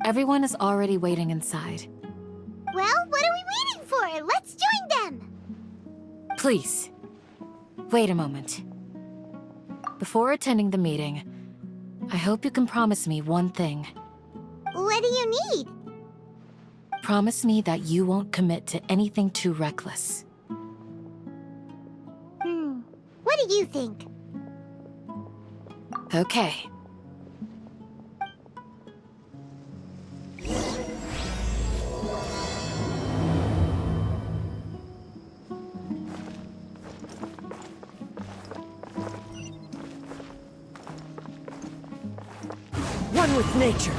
Everyone is already waiting inside. Well, what are we waiting for? Let's join them! Please, wait a moment. Before attending the meeting, I hope you can promise me one thing. What do you need? Promise me that you won't commit to anything too reckless. What do you think? Okay. One with nature.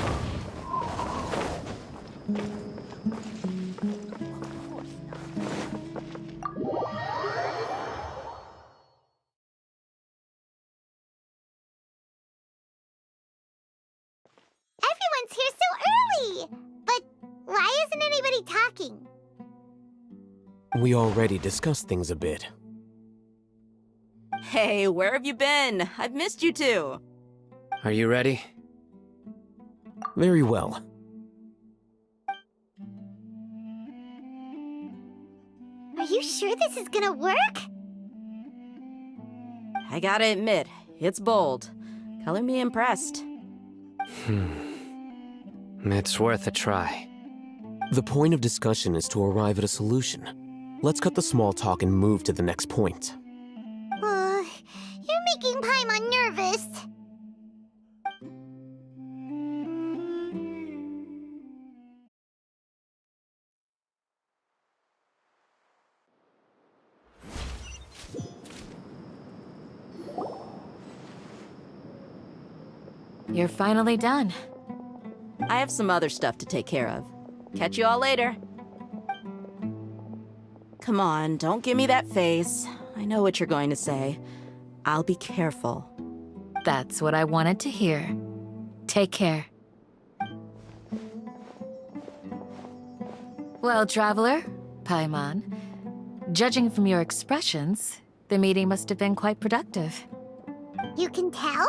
Everyone's here so early! But why isn't anybody talking? We already discussed things a bit. Hey, where have you been? I've missed you too. Are you ready? Very well. Are you sure this is gonna work? I gotta admit, it's bold. Color me impressed. It's worth a try. The point of discussion is to arrive at a solution. Let's cut the small talk and move to the next point. You're making Paimon nervous. You're finally done. I have some other stuff to take care of. Catch you all later. Come on, don't give me that face. I know what you're going to say. I'll be careful. That's what I wanted to hear. Take care. Well, Traveler, Paimon, judging from your expressions, the meeting must have been quite productive. You can tell?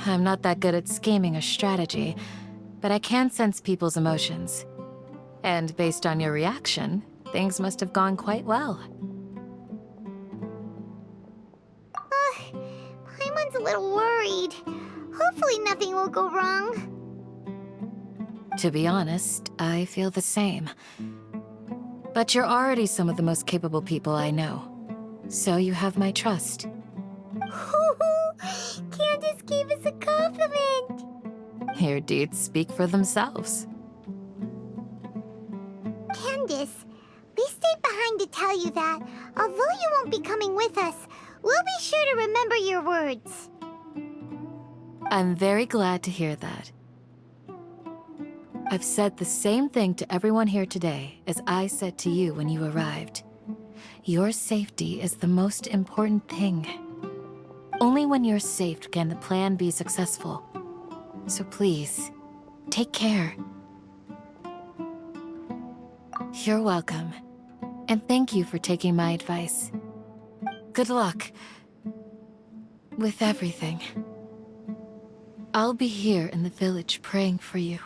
I'm not that good at scheming or strategy, but I can sense people's emotions. And based on your reaction, things must have gone quite well. Paimon's a little worried. Hopefully nothing will go wrong. To be honest, I feel the same. But you're already some of the most capable people I know. So you have my trust. Candace gave us a compliment! Your deeds speak for themselves. Candace, we stayed behind to tell you that, although you won't be coming with us, we'll be sure to remember your words. I'm very glad to hear that. I've said the same thing to everyone here today as I said to you when you arrived. Your safety is the most important thing. Only when you're safe can the plan be successful. So please, take care. You're welcome. And thank you for taking my advice. Good luck with everything. I'll be here in the village praying for you.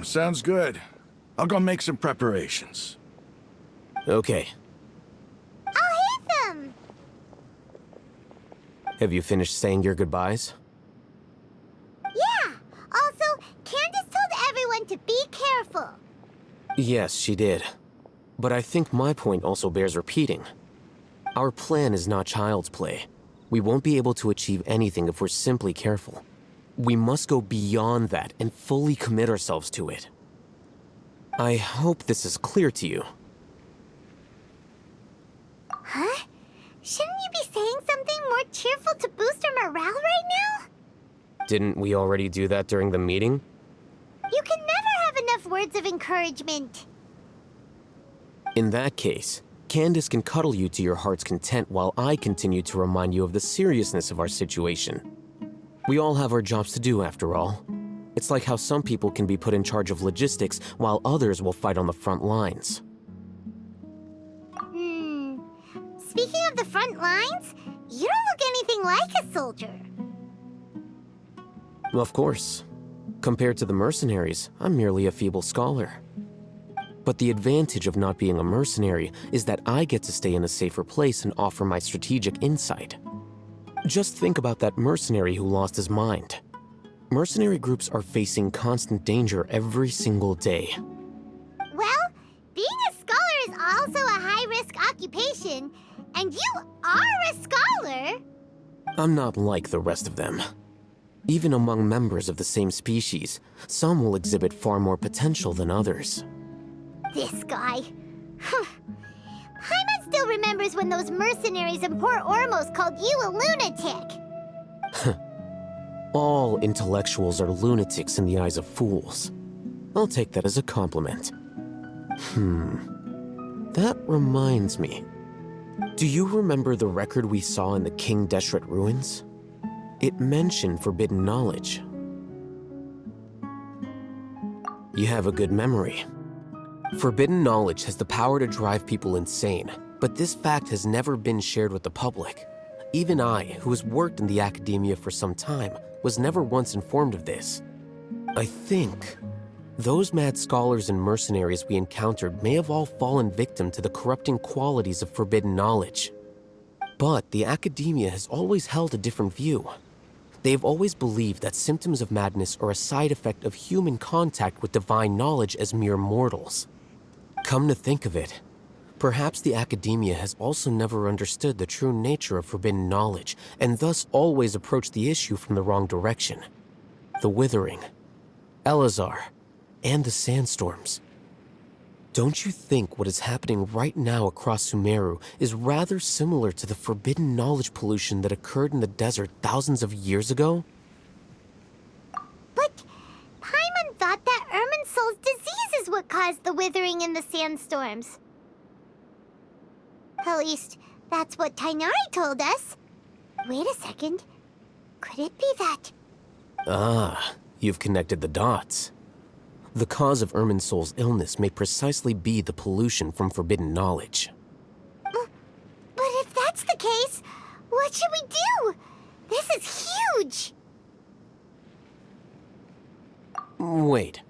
Sounds good. I'll go make some preparations. Okay. I'll hit them! Have you finished saying your goodbyes? Yeah! Also, Candace told everyone to be careful. Yes, she did. But I think my point also bears repeating. Our plan is not child's play. We won't be able to achieve anything if we're simply careful. We must go beyond that and fully commit ourselves to it. I hope this is clear to you. Huh? Shouldn't you be saying something more cheerful to boost our morale right now? Didn't we already do that during the meeting? You can never have enough words of encouragement. In that case, Candace can cuddle you to your heart's content while I continue to remind you of the seriousness of our situation. We all have our jobs to do, after all. It's like how some people can be put in charge of logistics while others will fight on the front lines. Speaking of the front lines, you don't look anything like a soldier. Of course. Compared to the mercenaries, I'm merely a feeble scholar. But the advantage of not being a mercenary is that I get to stay in a safer place and offer my strategic insight. Just think about that mercenary who lost his mind. Mercenary groups are facing constant danger every single day. Well, being a scholar is also a high-risk occupation, and you are a scholar. I'm not like the rest of them. Even among members of the same species, some will exhibit far more potential than others. This guy. Paimon still remembers when those mercenaries in Port Ormos called you a lunatic. All intellectuals are lunatics in the eyes of fools. I'll take that as a compliment. That reminds me. Do you remember the record we saw in the King Deshret ruins? It mentioned forbidden knowledge. You have a good memory. Forbidden knowledge has the power to drive people insane, but this fact has never been shared with the public. Even I, who has worked in the academia for some time, was never once informed of this. I think those mad scholars and mercenaries we encountered may have all fallen victim to the corrupting qualities of forbidden knowledge. But the academia has always held a different view. They have always believed that symptoms of madness are a side effect of human contact with divine knowledge as mere mortals. Come to think of it, perhaps the academia has also never understood the true nature of forbidden knowledge, and thus always approached the issue from the wrong direction. The Withering, Elazar, and the sandstorms. Don't you think what is happening right now across Sumeru is rather similar to the forbidden knowledge pollution that occurred in the desert thousands of years ago? But Paimon thought that Irminsul's disease is what caused the withering and the sandstorms. At least, that's what Tainari told us. Wait a second. Could it be that... Ah, you've connected the dots. The cause of Irminsul's illness may precisely be the pollution from forbidden knowledge. But if that's the case, what should we do? This is huge! Wait.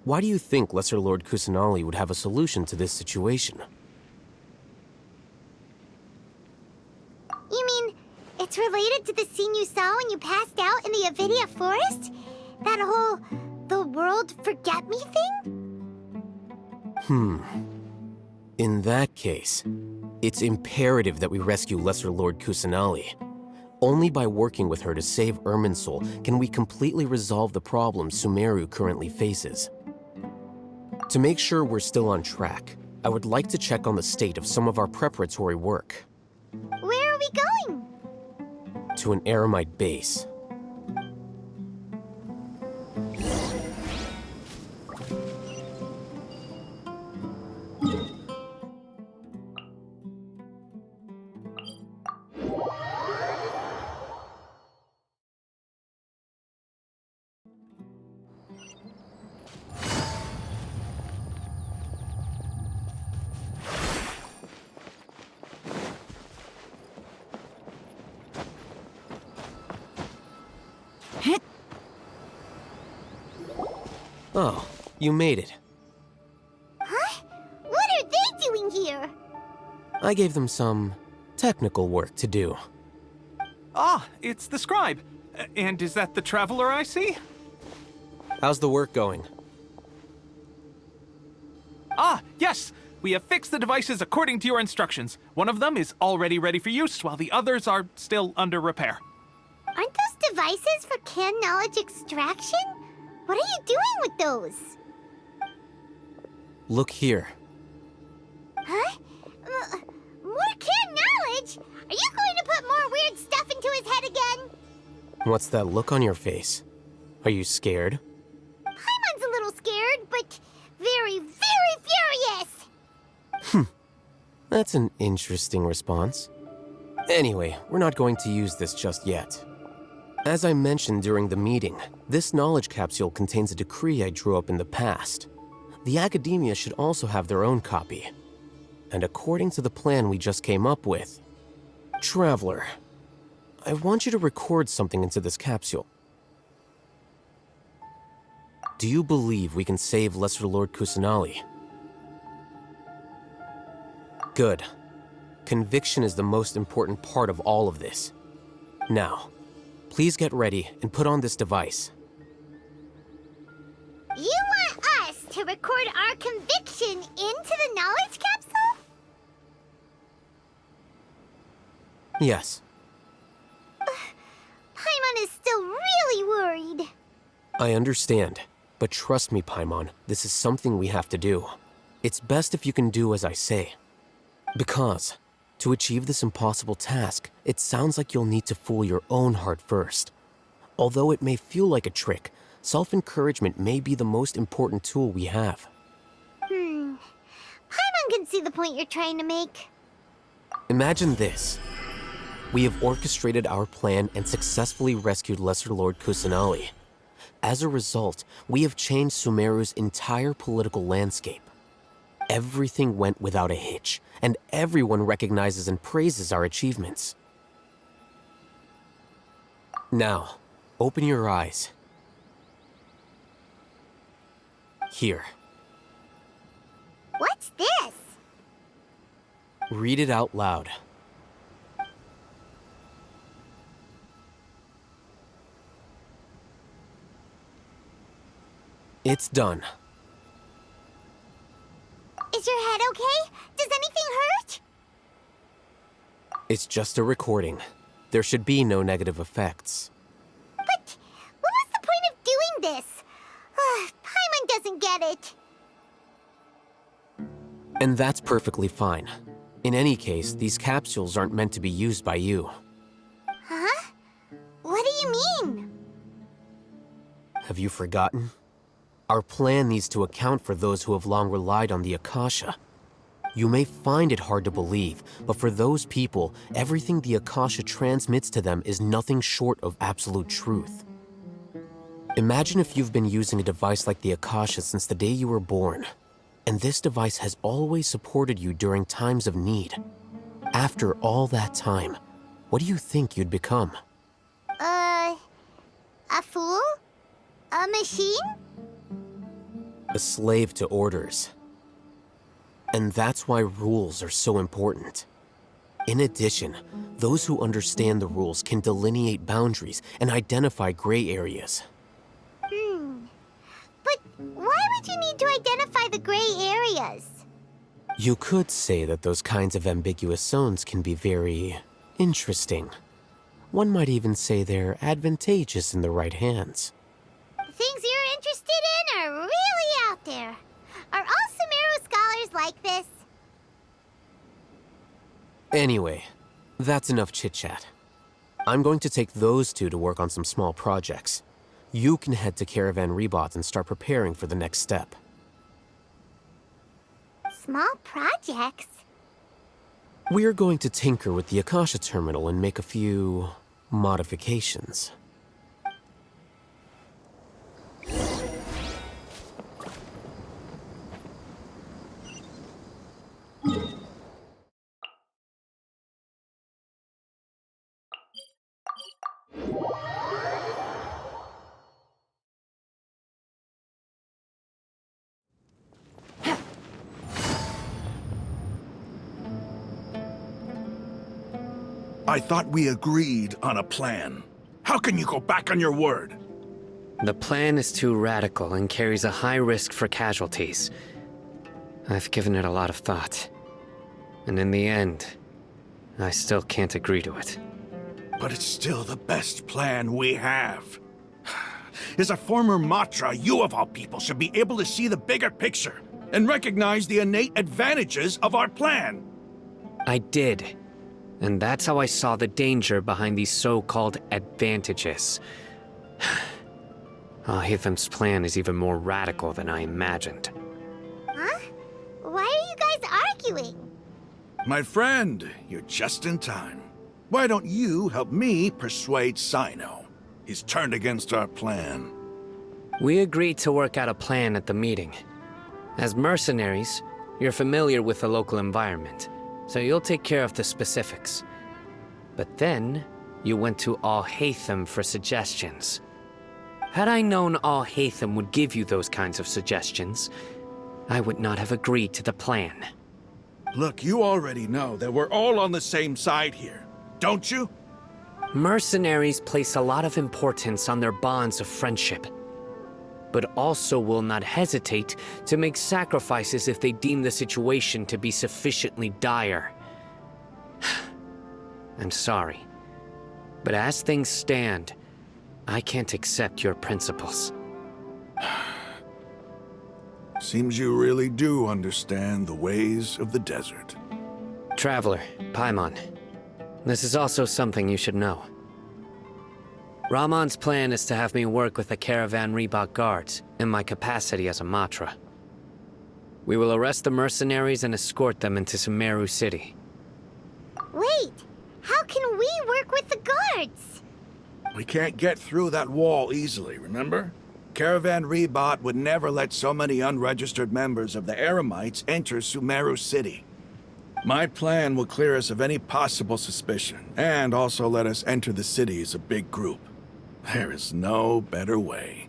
Why do you think Lesser Lord Kusanali would have a solution to this situation? You mean, it's related to the scene you saw when you passed out in the Avidia forest? That whole... the world forget me thing? In that case, it's imperative that we rescue Lesser Lord Kusanali. Only by working with her to save Irminsul can we completely resolve the problems Sumeru currently faces. To make sure we're still on track, I would like to check on the state of some of our preparatory work. Where are we going? To an Eremite base. Oh, you made it. I gave them some technical work to do. Ah, it's the scribe. And is that the traveler I see? How's the work going? Ah, yes! We have fixed the devices according to your instructions. One of them is already ready for use, while the others are still under repair. Aren't those devices for canned knowledge extraction? What are you doing with those? Look here. Huh? More canned knowledge? Are you going to put more weird stuff into his head again? What's that look on your face? Are you scared? Paimon's a little scared, but very, very furious! That's an interesting response. Anyway, we're not going to use this just yet. As I mentioned during the meeting, this knowledge capsule contains a decree I drew up in the past. The academia should also have their own copy. And according to the plan we just came up with, Traveler, I want you to record something into this capsule. Do you believe we can save Lesser Lord Kusanali? Good. Conviction is the most important part of all of this. Now, please get ready and put on this device. You want us to record our conviction into the knowledge capsule? Yes. Paimon is still really worried. I understand, but trust me, Paimon, this is something we have to do. It's best if you can do as I say. Because, to achieve this impossible task, it sounds like you'll need to fool your own heart first. Although it may feel like a trick, self-encouragement may be the most important tool we have. Paimon can see the point you're trying to make. Imagine this. We have orchestrated our plan and successfully rescued Lesser Lord Kusanali. As a result, we have changed Sumeru's entire political landscape. Everything went without a hitch, and everyone recognizes and praises our achievements. Now, open your eyes. Here. What's this? Read it out loud. It's done. Is your head okay? Does anything hurt? It's just a recording. There should be no negative effects. But what was the point of doing this? Paimon doesn't get it. And that's perfectly fine. In any case, these capsules aren't meant to be used by you. Huh? What do you mean? Have you forgotten? Our plan needs to account for those who have long relied on the Akasha. You may find it hard to believe, but for those people, everything the Akasha transmits to them is nothing short of absolute truth. Imagine if you've been using a device like the Akasha since the day you were born, and this device has always supported you during times of need. After all that time, what do you think you'd become? A fool? A machine? A slave to orders. And that's why rules are so important. In addition, those who understand the rules can delineate boundaries and identify gray areas. But why would you need to identify the gray areas? You could say that those kinds of ambiguous zones can be very interesting. One might even say they're advantageous in the right hands. The things you're interested in are really out there. Are all Sumeru scholars like this? Anyway, that's enough chit-chat. I'm going to take those two to work on some small projects. You can head to Caravan Rebot and start preparing for the next step. Small projects? We're going to tinker with the Akasha terminal and make a few modifications. I thought we agreed on a plan. How can you go back on your word? The plan is too radical and carries a high risk for casualties. I've given it a lot of thought. And in the end, I still can't agree to it. But it's still the best plan we have. As a former Matra, you of all people should be able to see the bigger picture and recognize the innate advantages of our plan. I did. And that's how I saw the danger behind these so-called advantages. Al-Hitham's plan is even more radical than I imagined. Huh? Why are you guys arguing? My friend, you're just in time. Why don't you help me persuade Sino? He's turned against our plan. We agreed to work out a plan at the meeting. As mercenaries, you're familiar with the local environment, so you'll take care of the specifics. But then, you went to Al-Haytham for suggestions. Had I known Al-Haytham would give you those kinds of suggestions, I would not have agreed to the plan. Look, you already know that we're all on the same side here, don't you? Mercenaries place a lot of importance on their bonds of friendship, but also will not hesitate to make sacrifices if they deem the situation to be sufficiently dire. I'm sorry, but as things stand, I can't accept your principles. Seems you really do understand the ways of the desert. Traveler, Paimon, this is also something you should know. Rahman's plan is to have me work with the Caravan Reebok guards in my capacity as a Matra. We will arrest the mercenaries and escort them into Sumeru City. Wait, how can we work with the guards? We can't get through that wall easily, remember? Caravan Rebot would never let so many unregistered members of the Eremites enter Sumeru City. My plan will clear us of any possible suspicion, and also let us enter the city as a big group. There is no better way.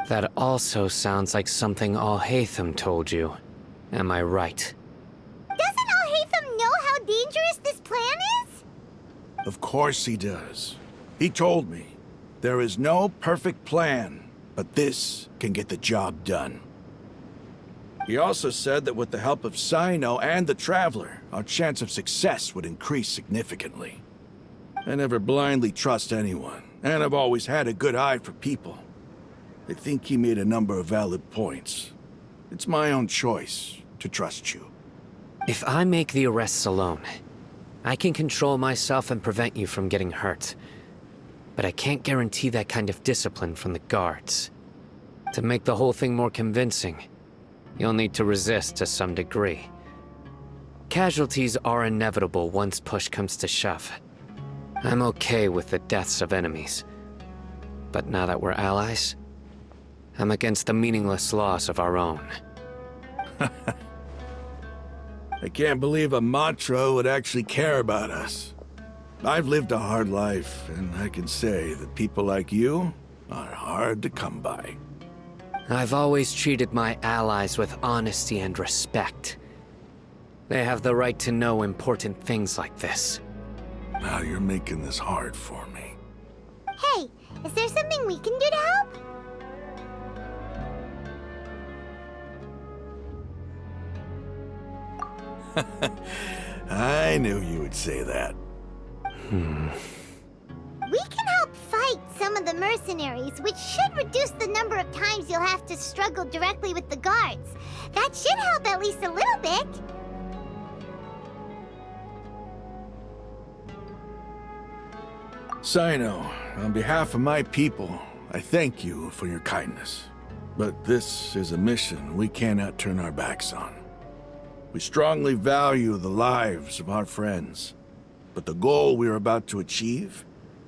That also sounds like something Al-Haytham told you. Am I right? Doesn't Al-Haytham know how dangerous this plan is? Of course he does. He told me, there is no perfect plan, but this can get the job done. He also said that with the help of Sino and the Traveler, our chance of success would increase significantly. I never blindly trust anyone, and I've always had a good eye for people. I think he made a number of valid points. It's my own choice to trust you. If I make the arrests alone, I can control myself and prevent you from getting hurt. But I can't guarantee that kind of discipline from the guards. To make the whole thing more convincing, you'll need to resist to some degree. Casualties are inevitable once push comes to shove. I'm okay with the deaths of enemies. But now that we're allies, I'm against the meaningless loss of our own. I can't believe a Matra would actually care about us. I've lived a hard life, and I can say that people like you are hard to come by. I've always treated my allies with honesty and respect. They have the right to know important things like this. Now you're making this hard for me. Hey, is there something we can do to help? I knew you would say that. We can help fight some of the mercenaries, which should reduce the number of times you'll have to struggle directly with the guards. That should help at least a little bit. Sino, on behalf of my people, I thank you for your kindness. But this is a mission we cannot turn our backs on. We strongly value the lives of our friends, but the goal we are about to achieve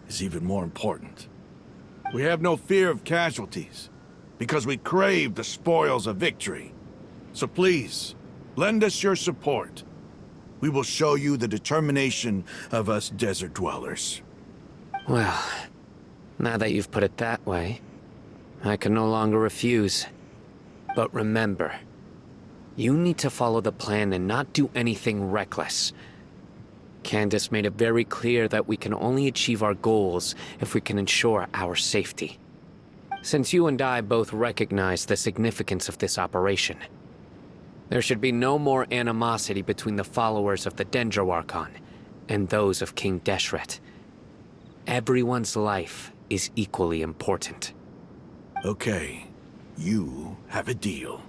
is even more important. We have no fear of casualties, because we crave the spoils of victory. So please, lend us your support. We will show you the determination of us desert dwellers. Well, now that you've put it that way, I can no longer refuse. But remember, you need to follow the plan and not do anything reckless. Candace made it very clear that we can only achieve our goals if we can ensure our safety. Since you and I both recognize the significance of this operation, there should be no more animosity between the followers of the Dendro Archon and those of King Deshret. Everyone's life is equally important. Okay, you have a deal.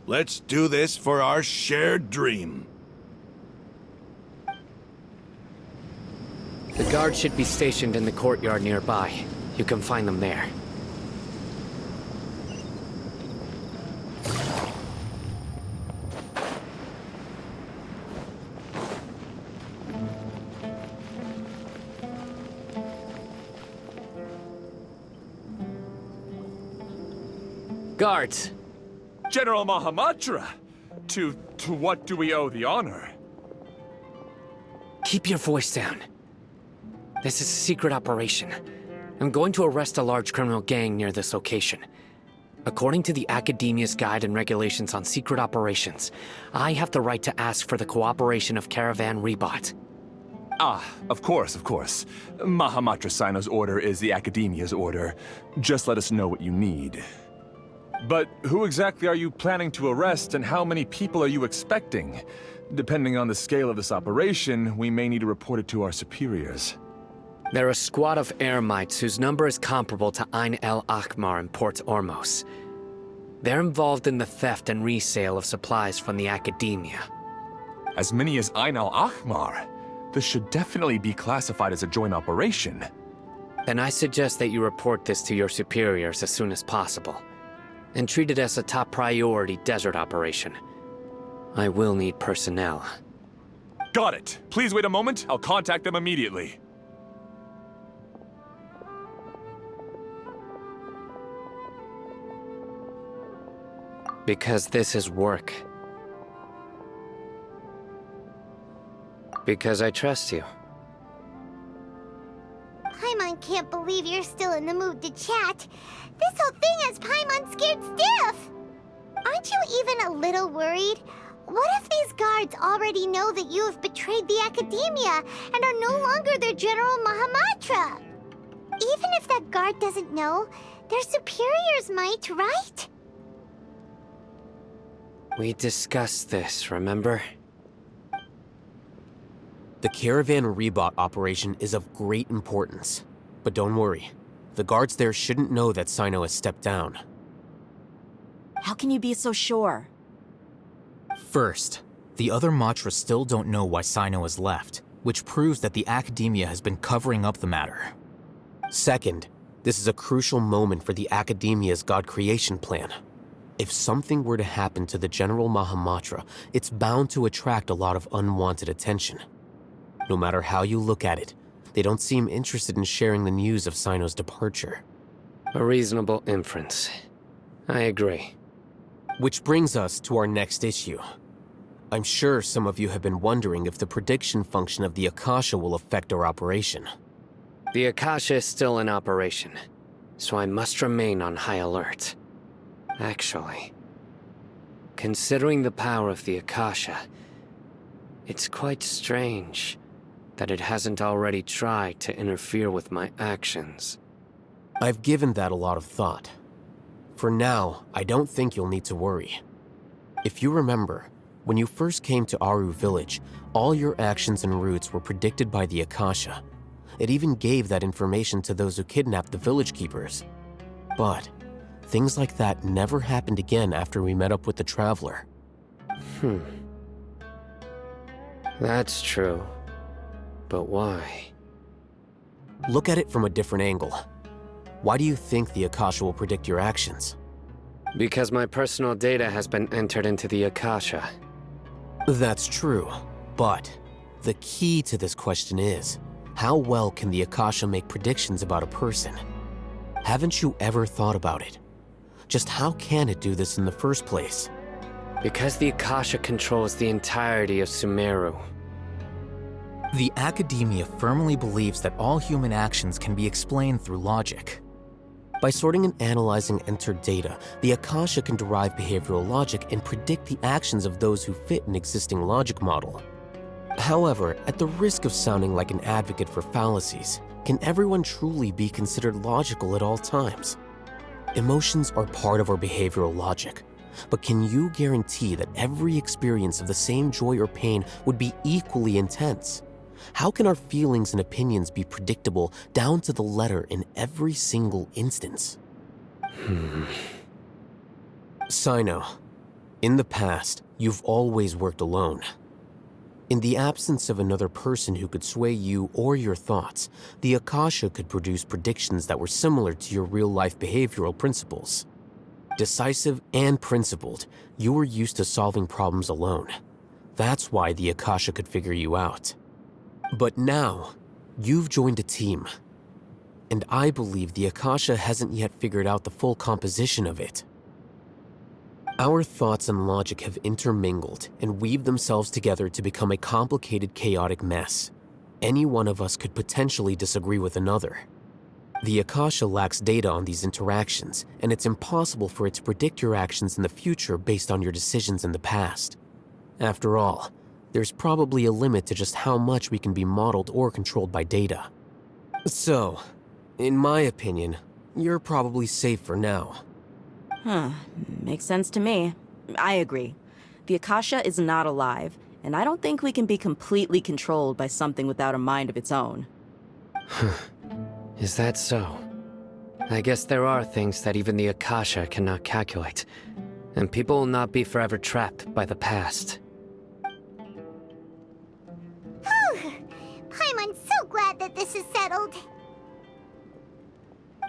Let's do this for our shared dream. The guards should be stationed in the courtyard nearby. You can find them there. Guards! General Mahamatra! To what do we owe the honor? Keep your voice down. This is a secret operation. I'm going to arrest a large criminal gang near this location. According to the Academia's Guide and Regulations on Secret Operations, I have the right to ask for the cooperation of Caravan Rebot. Ah, of course. Mahamatra Sino's order is the Academia's order. Just let us know what you need. But who exactly are you planning to arrest, and how many people are you expecting? Depending on the scale of this operation, we may need to report it to our superiors. They're a squad of Eremites whose number is comparable to Ain el Akhmar in Port Ormos. They're involved in the theft and resale of supplies from the Academia. As many as Ain al Akhmar? This should definitely be classified as a joint operation. Then I suggest that you report this to your superiors as soon as possible, and treat it as a top priority desert operation. I will need personnel. Got it. Please wait a moment. I'll contact them immediately. Because this is work. Because I trust you. Paimon can't believe you're still in the mood to chat. This whole thing has Paimon scared stiff. Aren't you even a little worried? What if these guards already know that you have betrayed the Academia and are no longer their General Mahamatra? Even if that guard doesn't know, their superiors might, right? We discussed this, remember? The Caravan Rebot operation is of great importance. But don't worry, the guards there shouldn't know that Sino has stepped down. How can you be so sure? First, the other Matra still don't know why Sino has left, which proves that the Academia has been covering up the matter. Second, this is a crucial moment for the Academia's God creation plan. If something were to happen to the General Mahamatra, it's bound to attract a lot of unwanted attention. No matter how you look at it, they don't seem interested in sharing the news of Sino's departure. A reasonable inference. I agree. Which brings us to our next issue. I'm sure some of you have been wondering if the prediction function of the Akasha will affect our operation. The Akasha is still in operation, so I must remain on high alert. Actually, considering the power of the Akasha, it's quite strange that it hasn't already tried to interfere with my actions. I've given that a lot of thought. For now, I don't think you'll need to worry. If you remember, when you first came to Aru Village, all your actions and routes were predicted by the Akasha. It even gave that information to those who kidnapped the village keepers. But things like that never happened again after we met up with the Traveler. That's true. But why? Look at it from a different angle. Why do you think the Akasha will predict your actions? Because my personal data has been entered into the Akasha. That's true, but the key to this question is, how well can the Akasha make predictions about a person? Haven't you ever thought about it? Just how can it do this in the first place? Because the Akasha controls the entirety of Sumeru. The Academia firmly believes that all human actions can be explained through logic. By sorting and analyzing entered data, the Akasha can derive behavioral logic and predict the actions of those who fit an existing logic model. However, at the risk of sounding like an advocate for fallacies, can everyone truly be considered logical at all times? Emotions are part of our behavioral logic, but can you guarantee that every experience of the same joy or pain would be equally intense? How can our feelings and opinions be predictable down to the letter in every single instance? Sino, in the past, you've always worked alone. In the absence of another person who could sway you or your thoughts, the Akasha could produce predictions that were similar to your real-life behavioral principles. Decisive and principled, you were used to solving problems alone. That's why the Akasha could figure you out. But now, you've joined a team. And I believe the Akasha hasn't yet figured out the full composition of it. Our thoughts and logic have intermingled and weaved themselves together to become a complicated, chaotic mess. Any one of us could potentially disagree with another. The Akasha lacks data on these interactions, and it's impossible for it to predict your actions in the future based on your decisions in the past. After all, there's probably a limit to just how much we can be modeled or controlled by data. So, in my opinion, you're probably safe for now. Makes sense to me. I agree. The Akasha is not alive, and I don't think we can be completely controlled by something without a mind of its own. Is that so? I guess there are things that even the Akasha cannot calculate, and people will not be forever trapped by the past. I'm so glad that this is settled.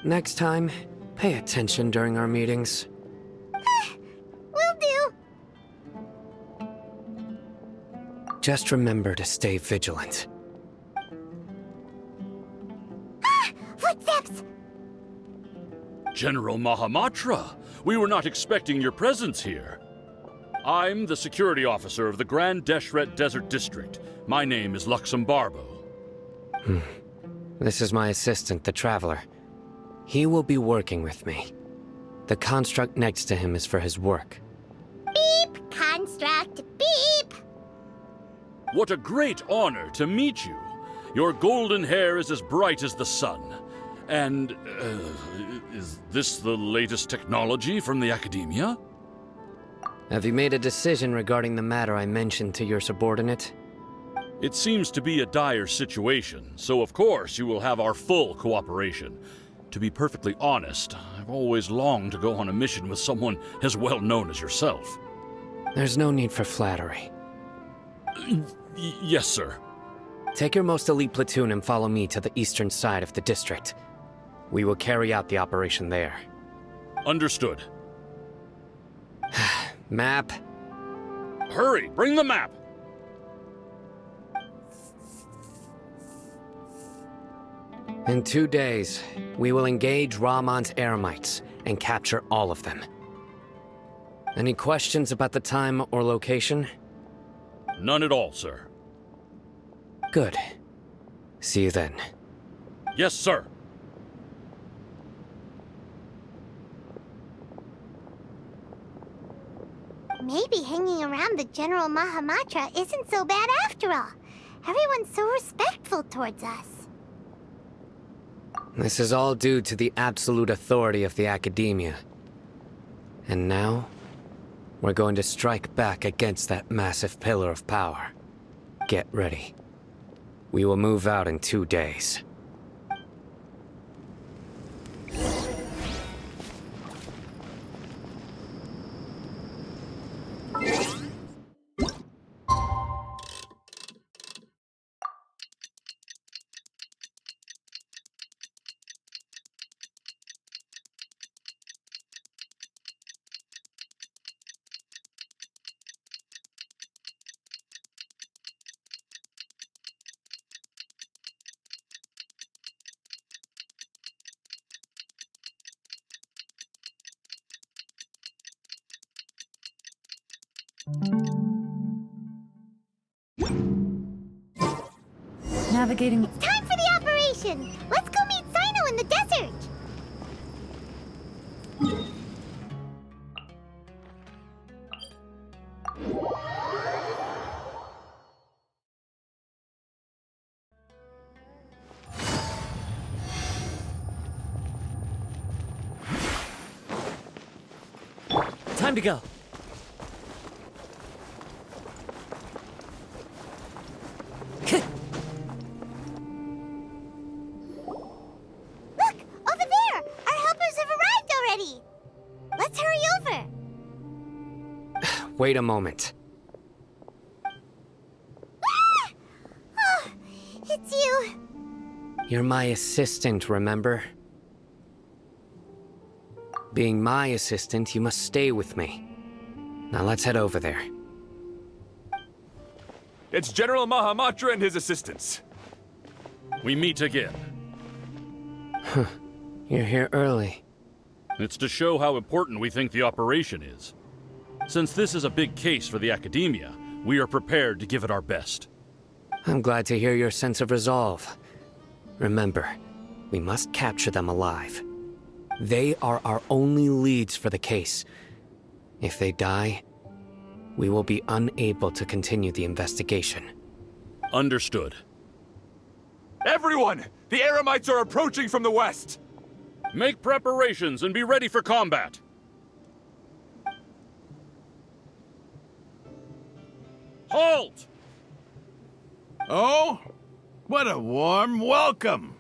Next time, pay attention during our meetings. Will do. Just remember to stay vigilant. Footsteps! General Mahamatra, we were not expecting your presence here. I'm the security officer of the Grand Deshret Desert District. My name is Luxembarbo. This is my assistant, the Traveler. He will be working with me. The construct next to him is for his work. Beep! Construct, beep! What a great honor to meet you. Your golden hair is as bright as the sun. And, is this the latest technology from the Academia? Have you made a decision regarding the matter I mentioned to your subordinate? It seems to be a dire situation, so of course you will have our full cooperation. To be perfectly honest, I've always longed to go on a mission with someone as well known as yourself. There's no need for flattery. Yes, sir. Take your most elite platoon and follow me to the eastern side of the district. We will carry out the operation there. Understood. Map. Hurry, bring the map! In 2 days, we will engage Rahman's Eremites and capture all of them. Any questions about the time or location? None at all, sir. Good. See you then. Yes, sir. Maybe hanging around the General Mahamatra isn't so bad after all. Everyone's so respectful towards us. This is all due to the absolute authority of the Academia. And now, we're going to strike back against that massive pillar of power. Get ready. We will move out in 2 days. Navigating. Time for the operation! Let's go meet Sino in the desert! Time to go. Look! Over there! Our helpers have arrived already! Let's hurry over! Wait a moment. Ah! Oh, it's you! You're my assistant, remember? Being my assistant, you must stay with me. Now let's head over there. It's General Mahamatra and his assistants. We meet again. You're here early. It's to show how important we think the operation is. Since this is a big case for the Academia, we are prepared to give it our best. I'm glad to hear your sense of resolve. Remember, we must capture them alive. They are our only leads for the case. If they die, we will be unable to continue the investigation. Understood. Everyone! The Eremites are approaching from the west! Make preparations and be ready for combat. Halt! Oh? What a warm welcome!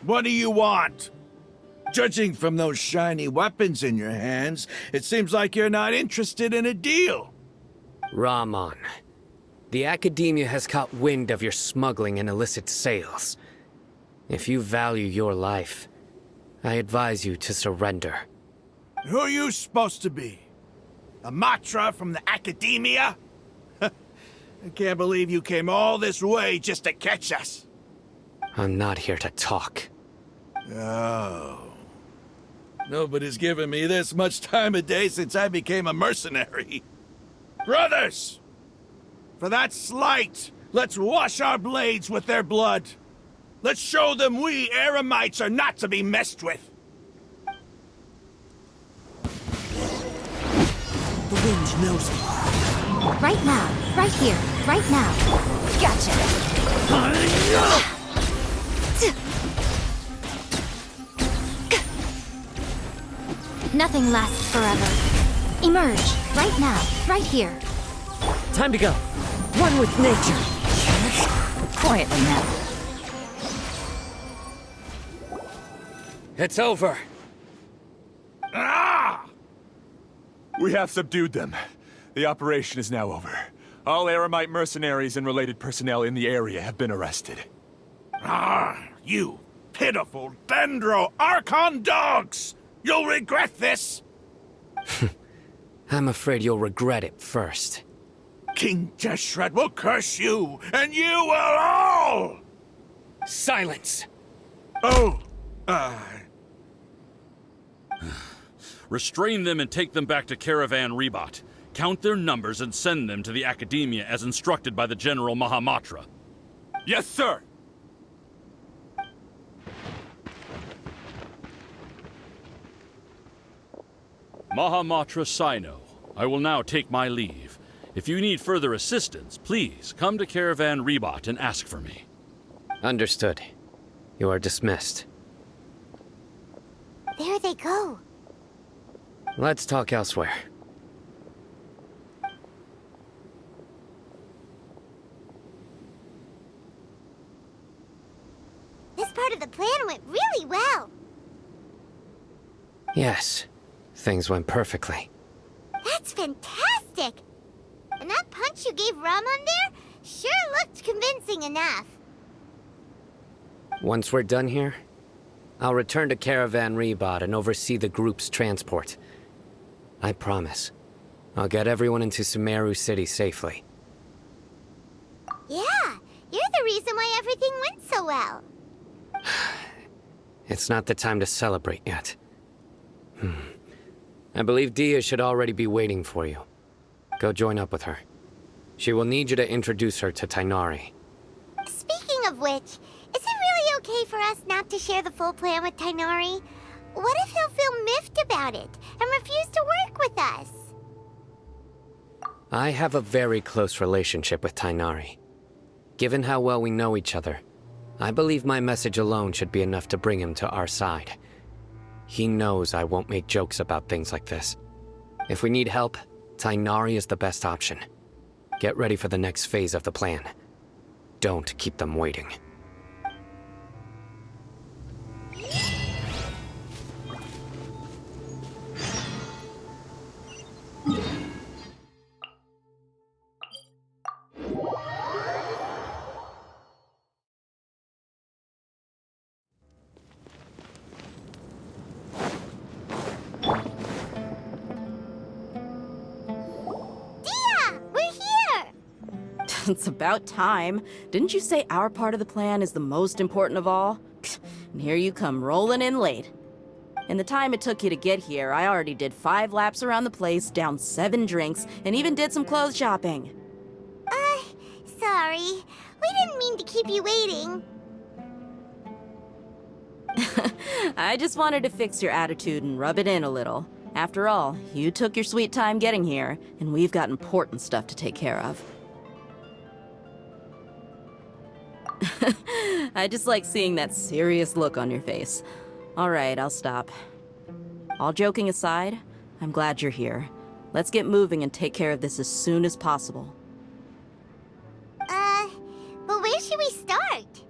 What do you want? Judging from those shiny weapons in your hands, it seems like you're not interested in a deal. Rahman, the Academia has caught wind of your smuggling and illicit sales. If you value your life, I advise you to surrender. Who are you supposed to be? A Matra from the Academia? I can't believe you came all this way just to catch us. I'm not here to talk. Oh. Nobody's given me this much time of day since I became a mercenary. Brothers! For that slight, let's wash our blades with their blood. Let's show them we Eremites are not to be messed with. The wind knows me. Right now. Right here. Right now. Gotcha. Nothing lasts forever. Emerge. Right now. Right here. Time to go. One with nature. Quietly now. It's over. Ah! We have subdued them. The operation is now over. All Eremite mercenaries and related personnel in the area have been arrested. Ah, you pitiful Dendro Archon dogs! You'll regret this! I'm afraid you'll regret it first. King Jeshret will curse you, and you will all! Silence! Oh, Restrain them and take them back to Caravan Rebot. Count their numbers and send them to the Academia as instructed by the General Mahamatra. Yes, sir! Mahamatra Sino, I will now take my leave. If you need further assistance, please come to Caravan Rebot and ask for me. Understood. You are dismissed. There they go. Let's talk elsewhere. This part of the plan went really well. Yes, things went perfectly. That's fantastic! And that punch you gave Rahman there sure looked convincing enough. Once we're done here, I'll return to Caravan Rebot and oversee the group's transport. I promise. I'll get everyone into Sumeru City safely. Yeah, you're the reason why everything went so well. It's not the time to celebrate yet. I believe Dia should already be waiting for you. Go join up with her. She will need you to introduce her to Tainari. Speaking of which, is it really okay for us not to share the full plan with Tainari? What if he'll feel miffed about it and refuse to work with us? I have a very close relationship with Tainari. Given how well we know each other, I believe my message alone should be enough to bring him to our side. He knows I won't make jokes about things like this. If we need help, Tainari is the best option. Get ready for the next phase of the plan. Don't keep them waiting. It's about time. Didn't you say our part of the plan is the most important of all? And here you come rolling in late. In the time it took you to get here, I already did 5 laps around the place, downed 7 drinks, and even did some clothes shopping. Sorry. We didn't mean to keep you waiting. I just wanted to fix your attitude and rub it in a little. After all, you took your sweet time getting here, and we've got important stuff to take care of. I just like seeing that serious look on your face. Alright, I'll stop. All joking aside, I'm glad you're here. Let's get moving and take care of this as soon as possible. But where should we start?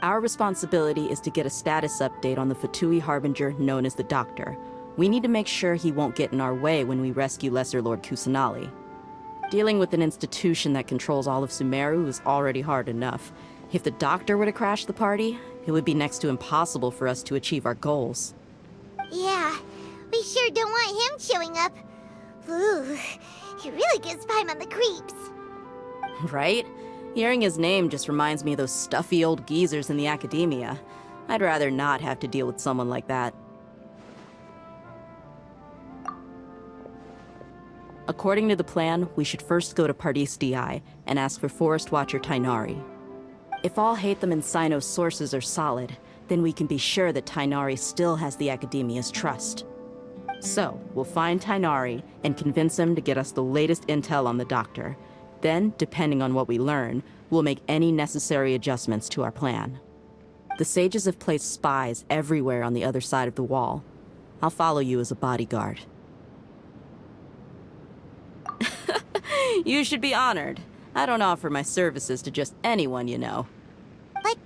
Our responsibility is to get a status update on the Fatui Harbinger known as the Doctor. We need to make sure he won't get in our way when we rescue Lesser Lord Kusanali. Dealing with an institution that controls all of Sumeru is already hard enough. If the Doctor were to crash the party, it would be next to impossible for us to achieve our goals. Yeah, we sure don't want him showing up. Ooh, he really gives Paimon the creeps. Right? Hearing his name just reminds me of those stuffy old geezers in the academia. I'd rather not have to deal with someone like that. According to the plan, we should first go to Pardis DI and ask for Forest Watcher Tainari. If all Hatham and Sino's sources are solid, then we can be sure that Tainari still has the Academia's trust. So, we'll find Tainari and convince him to get us the latest intel on the Doctor. Then, depending on what we learn, we'll make any necessary adjustments to our plan. The sages have placed spies everywhere on the other side of the wall. I'll follow you as a bodyguard. You should be honored. I don't offer my services to just anyone you know. But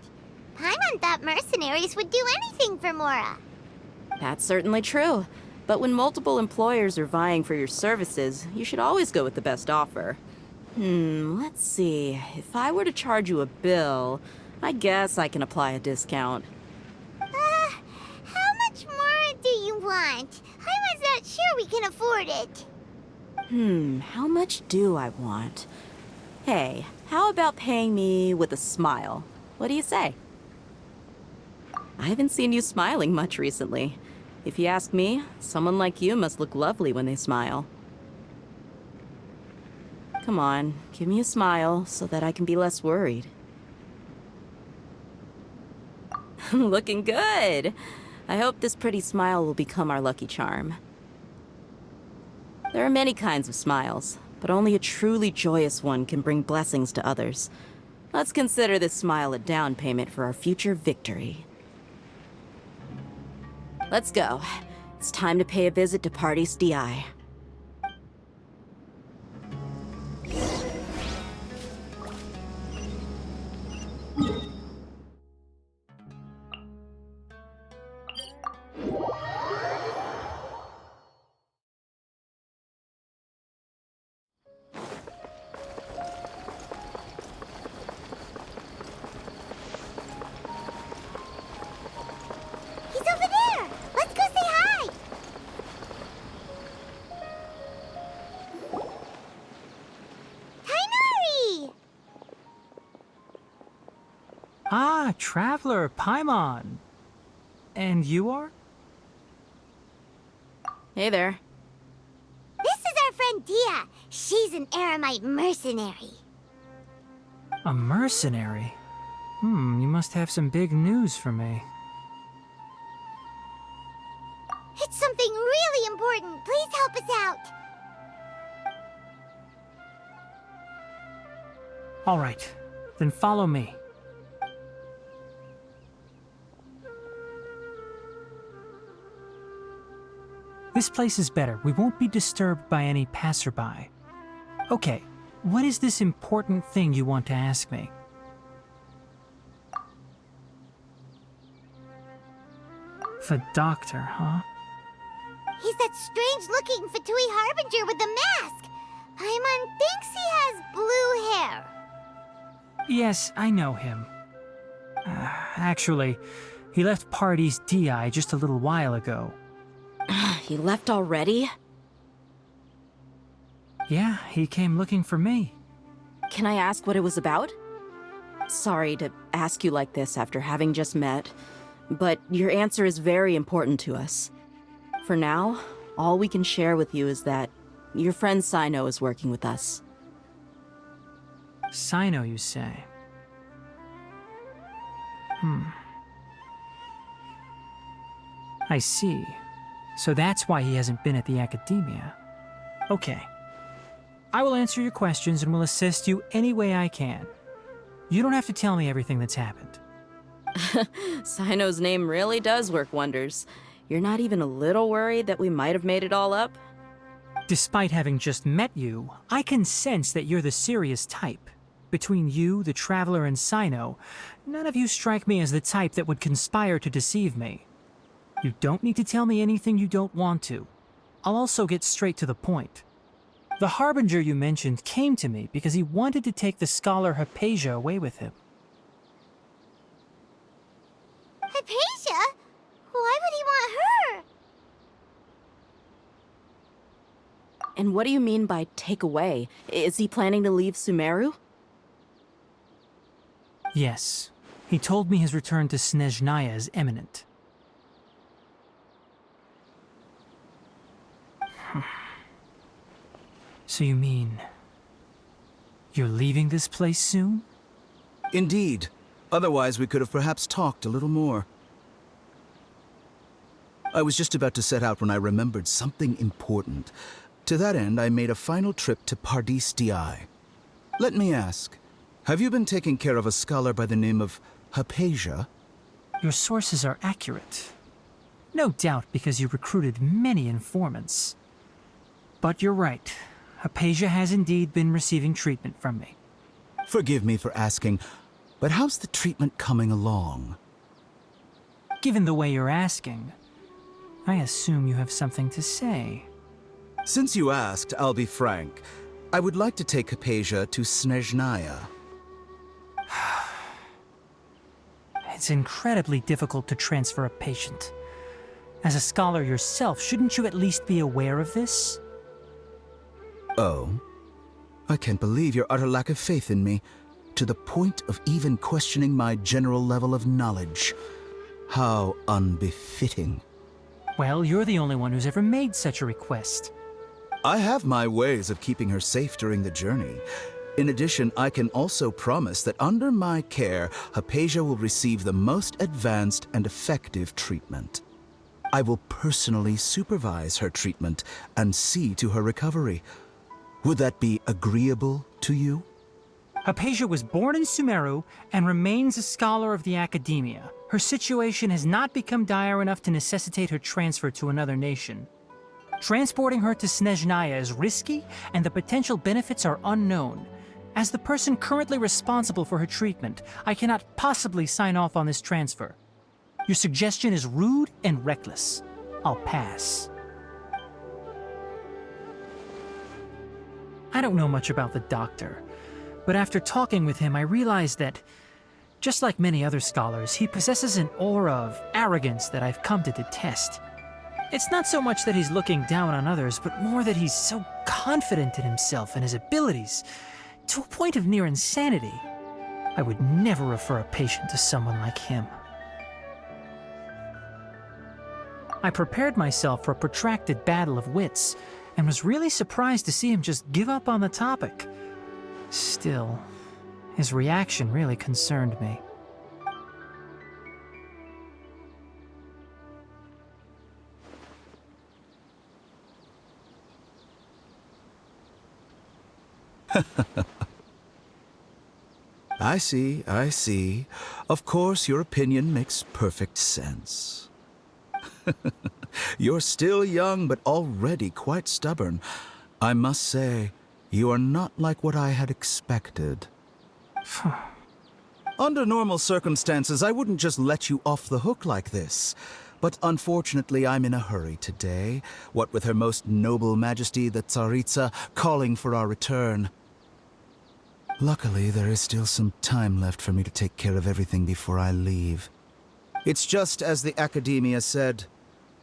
Paimon thought mercenaries would do anything for Mora. That's certainly true. But when multiple employers are vying for your services, you should always go with the best offer. Let's see. If I were to charge you a bill, I guess I can apply a discount. How much more do you want? I was not sure we can afford it. How much do I want? Hey, how about paying me with a smile? What do you say? I haven't seen you smiling much recently. If you ask me, someone like you must look lovely when they smile. Come on, give me a smile so that I can be less worried. Looking good! I hope this pretty smile will become our lucky charm. There are many kinds of smiles, but only a truly joyous one can bring blessings to others. Let's consider this smile a down payment for our future victory. Let's go. It's time to pay a visit to Pardis DI. He's over there! Let's go say hi! Tainari! Ah, Traveler, Paimon. And you are? Hey there. This is our friend Dia. She's an Aramite mercenary. A mercenary? You must have some big news for me. It's something really important. Please help us out. All right, then follow me. This place is better. We won't be disturbed by any passerby. Okay, what is this important thing you want to ask me? The doctor, huh? He's that strange-looking Fatui Harbinger with the mask. Paimon thinks he has blue hair. Yes, I know him. Actually, he left Party's DI just a little while ago. He left already? Yeah, he came looking for me. Can I ask what it was about? Sorry to ask you like this after having just met, but your answer is very important to us. For now, all we can share with you is that your friend Sino is working with us. Sino, you say? I see. So that's why he hasn't been at the academia. Okay. I will answer your questions and will assist you any way I can. You don't have to tell me everything that's happened. Sino's name really does work wonders. You're not even a little worried that we might have made it all up? Despite having just met you, I can sense that you're the serious type. Between you, the Traveler, and Sino, none of you strike me as the type that would conspire to deceive me. You don't need to tell me anything you don't want to. I'll also get straight to the point. The Harbinger you mentioned came to me because he wanted to take the scholar Hypatia away with him. Hypatia? Why would he want her? And what do you mean by take away? Is he planning to leave Sumeru? Yes. He told me his return to Snezhnaya is imminent. So you mean... you're leaving this place soon? Indeed. Otherwise, we could have perhaps talked a little more. I was just about to set out when I remembered something important. To that end, I made a final trip to Pardis Di. Let me ask, have you been taking care of a scholar by the name of Hypatia? Your sources are accurate. No doubt because you recruited many informants. But you're right. Hypatia has indeed been receiving treatment from me. Forgive me for asking, but how's the treatment coming along? Given the way you're asking, I assume you have something to say. Since you asked, I'll be frank. I would like to take Hypatia to Snezhnaya. It's incredibly difficult to transfer a patient. As a scholar yourself, shouldn't you at least be aware of this? Oh? I can't believe your utter lack of faith in me, to the point of even questioning my general level of knowledge. How unbefitting. Well, you're the only one who's ever made such a request. I have my ways of keeping her safe during the journey. In addition, I can also promise that under my care, Hypatia will receive the most advanced and effective treatment. I will personally supervise her treatment and see to her recovery. Would that be agreeable to you? Hypatia was born in Sumeru and remains a scholar of the academia. Her situation has not become dire enough to necessitate her transfer to another nation. Transporting her to Snezhnaya is risky, and the potential benefits are unknown. As the person currently responsible for her treatment, I cannot possibly sign off on this transfer. Your suggestion is rude and reckless. I'll pass. I don't know much about the doctor, but after talking with him, I realized that, just like many other scholars, he possesses an aura of arrogance that I've come to detest. It's not so much that he's looking down on others, but more that he's so confident in himself and his abilities, to a point of near insanity. I would never refer a patient to someone like him. I prepared myself for a protracted battle of wits, and was really surprised to see him just give up on the topic. Still, his reaction really concerned me. I see, I see. Of course, your opinion makes perfect sense. You're still young, but already quite stubborn. I must say, you are not like what I had expected. Under normal circumstances, I wouldn't just let you off the hook like this. But unfortunately, I'm in a hurry today, what with Her Most Noble Majesty the Tsaritsa calling for our return. Luckily, there is still some time left for me to take care of everything before I leave. It's just as the Academia said,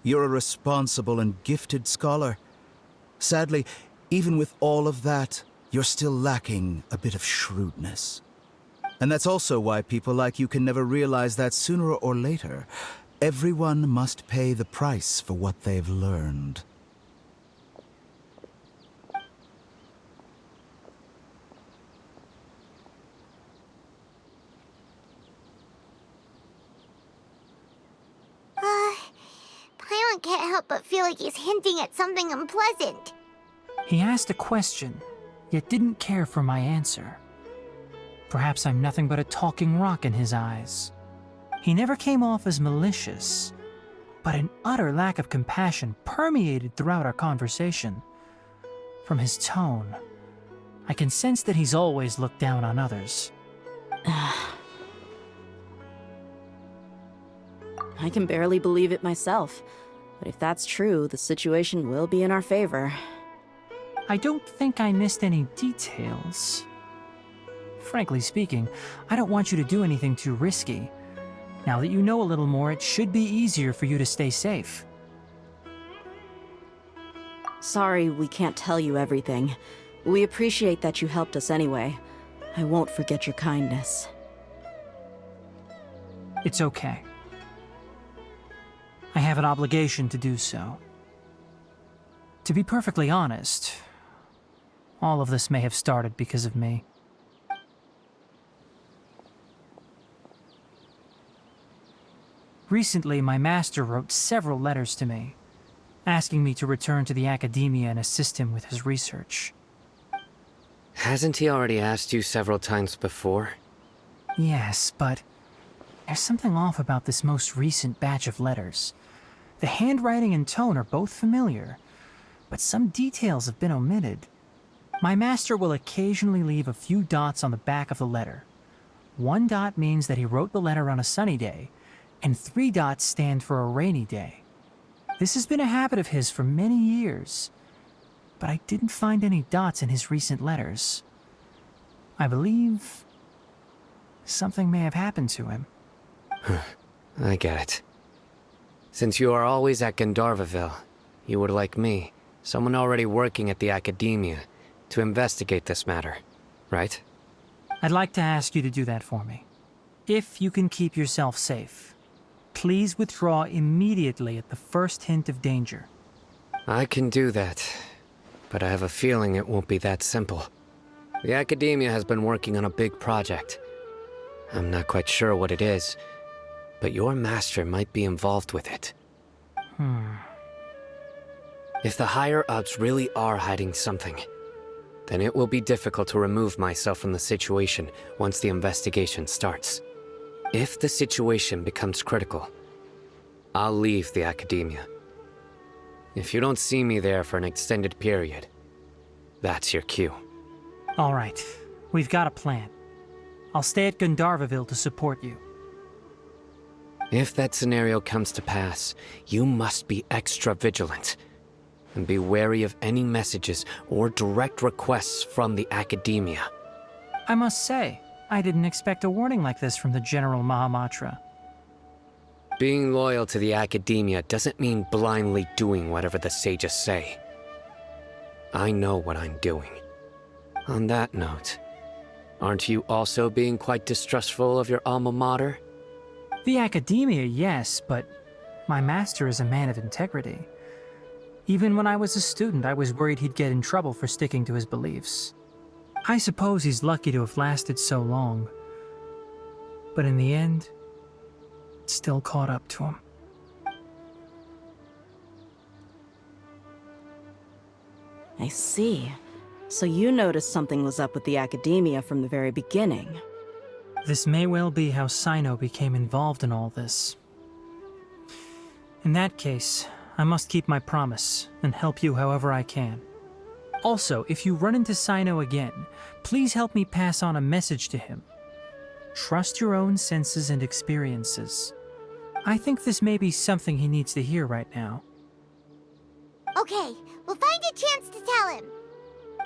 you're a responsible and gifted scholar. Sadly, even with all of that, you're still lacking a bit of shrewdness. And that's also why people like you can never realize that sooner or later, everyone must pay the price for what they've learned. Paimon can't help but feel like he's hinting at something unpleasant. He asked a question, yet didn't care for my answer. Perhaps I'm nothing but a talking rock in his eyes. He never came off as malicious, but an utter lack of compassion permeated throughout our conversation. From his tone, I can sense that he's always looked down on others. I can barely believe it myself. But if that's true, the situation will be in our favor. I don't think I missed any details. Frankly speaking, I don't want you to do anything too risky. Now that you know a little more, it should be easier for you to stay safe. Sorry we can't tell you everything. We appreciate that you helped us anyway. I won't forget your kindness. It's okay. I have an obligation to do so. To be perfectly honest, all of this may have started because of me. Recently, my master wrote several letters to me, asking me to return to the Academia and assist him with his research. Hasn't he already asked you several times before? Yes, but there's something off about this most recent batch of letters. The handwriting and tone are both familiar, but some details have been omitted. My master will occasionally leave a few dots on the back of the letter. 1 dot means that he wrote the letter on a sunny day, and 3 dots stand for a rainy day. This has been a habit of his for many years, but I didn't find any dots in his recent letters. I believe something may have happened to him. I get it. Since you are always at Gandharvaville, you would like me, someone already working at the Academia, to investigate this matter, right? I'd like to ask you to do that for me. If you can keep yourself safe, please withdraw immediately at the first hint of danger. I can do that, but I have a feeling it won't be that simple. The Academia has been working on a big project. I'm not quite sure what it is, but your master might be involved with it. If the higher-ups really are hiding something, then it will be difficult to remove myself from the situation once the investigation starts. If the situation becomes critical, I'll leave the Academia. If you don't see me there for an extended period, that's your cue. All right, we've got a plan. I'll stay at Gandharvaville to support you. If that scenario comes to pass, you must be extra vigilant. And be wary of any messages or direct requests from the Academia. I must say, I didn't expect a warning like this from the General Mahamatra. Being loyal to the Academia doesn't mean blindly doing whatever the sages say. I know what I'm doing. On that note, aren't you also being quite distrustful of your alma mater? The Academia, yes, but my master is a man of integrity. Even when I was a student, I was worried he'd get in trouble for sticking to his beliefs. I suppose he's lucky to have lasted so long. But in the end, it still caught up to him. I see. So you noticed something was up with the Academia from the very beginning. This may well be how Sino became involved in all this. In that case, I must keep my promise and help you however I can. Also, if you run into Sino again, please help me pass on a message to him. Trust your own senses and experiences. I think this may be something he needs to hear right now. Okay, we'll find a chance to tell him.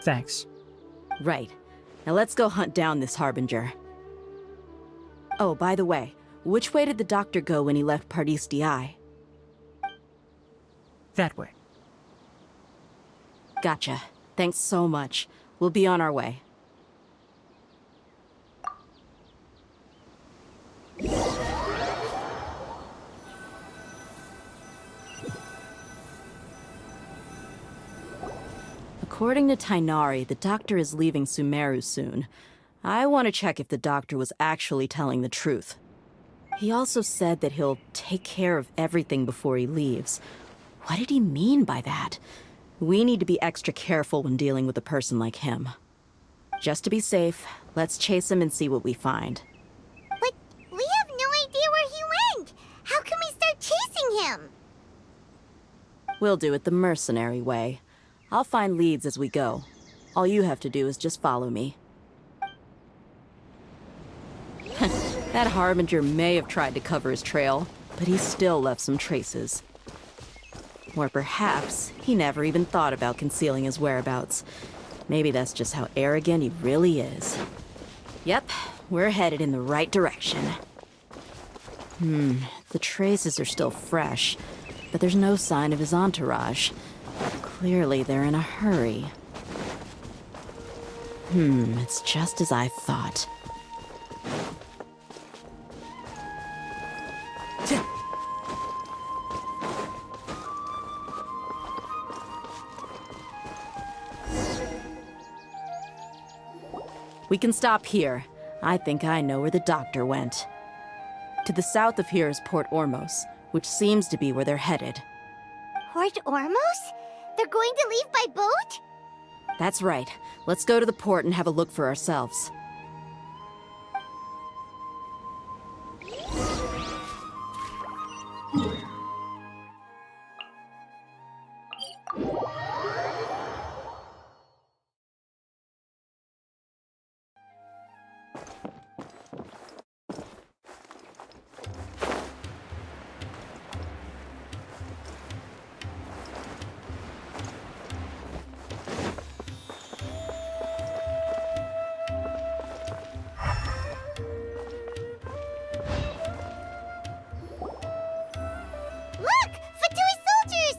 Thanks. Right. Now let's go hunt down this Harbinger. Oh, by the way, which way did the doctor go when he left Pardis DI? That way. Gotcha. Thanks so much. We'll be on our way. According to Tainari, the doctor is leaving Sumeru soon. I want to check if the doctor was actually telling the truth. He also said that he'll take care of everything before he leaves. What did he mean by that? We need to be extra careful when dealing with a person like him. Just to be safe, let's chase him and see what we find. But we have no idea where he went! How can we start chasing him? We'll do it the mercenary way. I'll find leads as we go. All you have to do is just follow me. That Harbinger may have tried to cover his trail, but he still left some traces. Or perhaps he never even thought about concealing his whereabouts. Maybe that's just how arrogant he really is. Yep, we're headed in the right direction. The traces are still fresh, but there's no sign of his entourage. Clearly they're in a hurry. It's just as I thought. We can stop here. I think I know where the doctor went. To the south of here is Port Ormos, which seems to be where they're headed. Port Ormos? They're going to leave by boat? That's right. Let's go to the port and have a look for ourselves. Look! Fatui soldiers!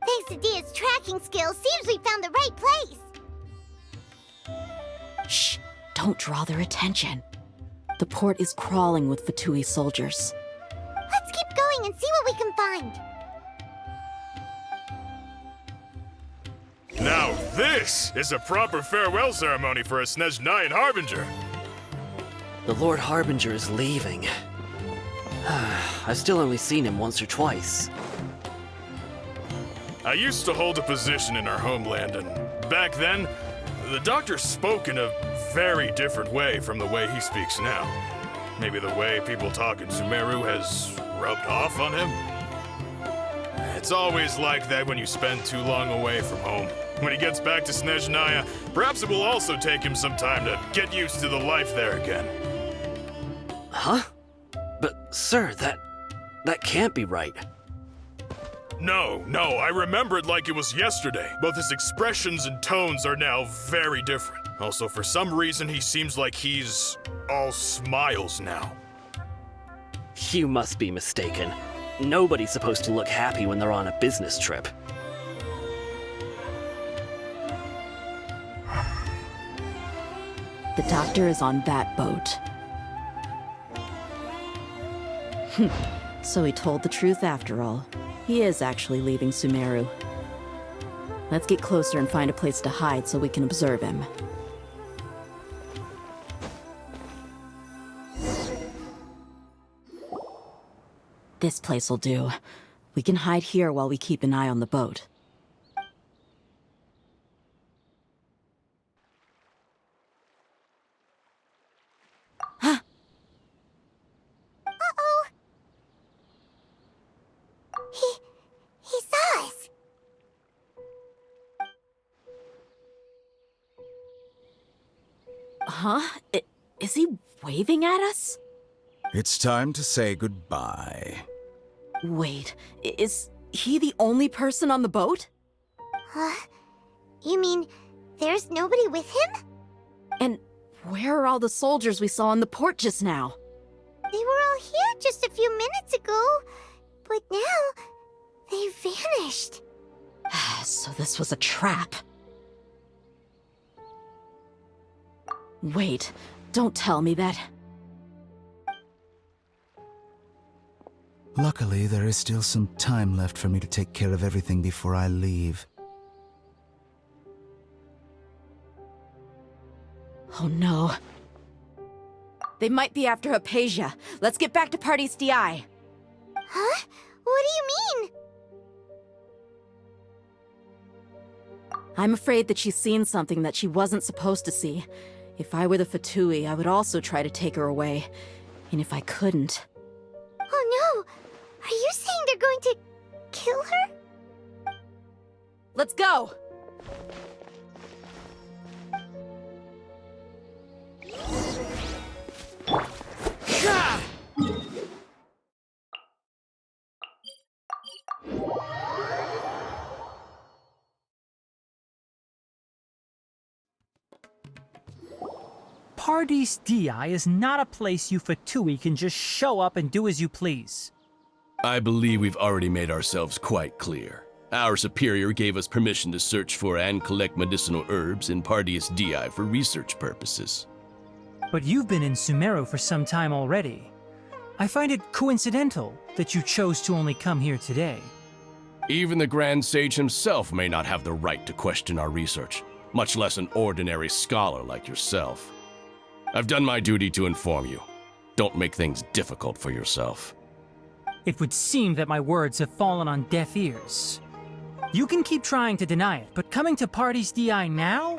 Thanks to Dia's tracking skills, seems we found the right place. Shh! Don't draw their attention. The port is crawling with Fatui soldiers. Let's keep going and see what we can find. Now this is a proper farewell ceremony for a Snezhnayan Harbinger. The Lord Harbinger is leaving. I've still only seen him once or twice. I used to hold a position in our homeland, and back then, the doctor spoke in a very different way from the way he speaks now. Maybe the way people talk in Sumeru has rubbed off on him? It's always like that when you spend too long away from home. When he gets back to Snezhnaya, perhaps it will also take him some time to get used to the life there again. Huh? But, sir, that can't be right. No, I remember it like it was yesterday. Both his expressions and tones are now very different. Also, for some reason, he seems like he's all smiles now. You must be mistaken. Nobody's supposed to look happy when they're on a business trip. The doctor is on that boat. So he told the truth after all. He is actually leaving Sumeru. Let's get closer and find a place to hide so we can observe him. This place will do. We can hide here while we keep an eye on the boat. Uh-oh. Huh? Is he waving at us? It's time to say goodbye. Wait, is he the only person on the boat? Huh? You mean there's nobody with him? And where are all the soldiers we saw on the port just now? They were all here just a few minutes ago, but now they vanished. So this was a trap. Wait, don't tell me that. Luckily, there is still some time left for me to take care of everything before I leave. Oh no. They might be after Hypatia. Let's get back to Party's DI. Huh? What do you mean? I'm afraid that she's seen something that she wasn't supposed to see. If I were the Fatui, I would also try to take her away. And if I couldn't... Oh no! Are you saying they're going to kill her? Let's go! Pardees Di is not a place you Fatui can just show up and do as you please. I believe we've already made ourselves quite clear. Our superior gave us permission to search for and collect medicinal herbs in Pardees Di for research purposes. But you've been in Sumeru for some time already. I find it coincidental that you chose to only come here today. Even the Grand Sage himself may not have the right to question our research, much less an ordinary scholar like yourself. I've done my duty to inform you. Don't make things difficult for yourself. It would seem that my words have fallen on deaf ears. You can keep trying to deny it, but coming to Pardees Di now?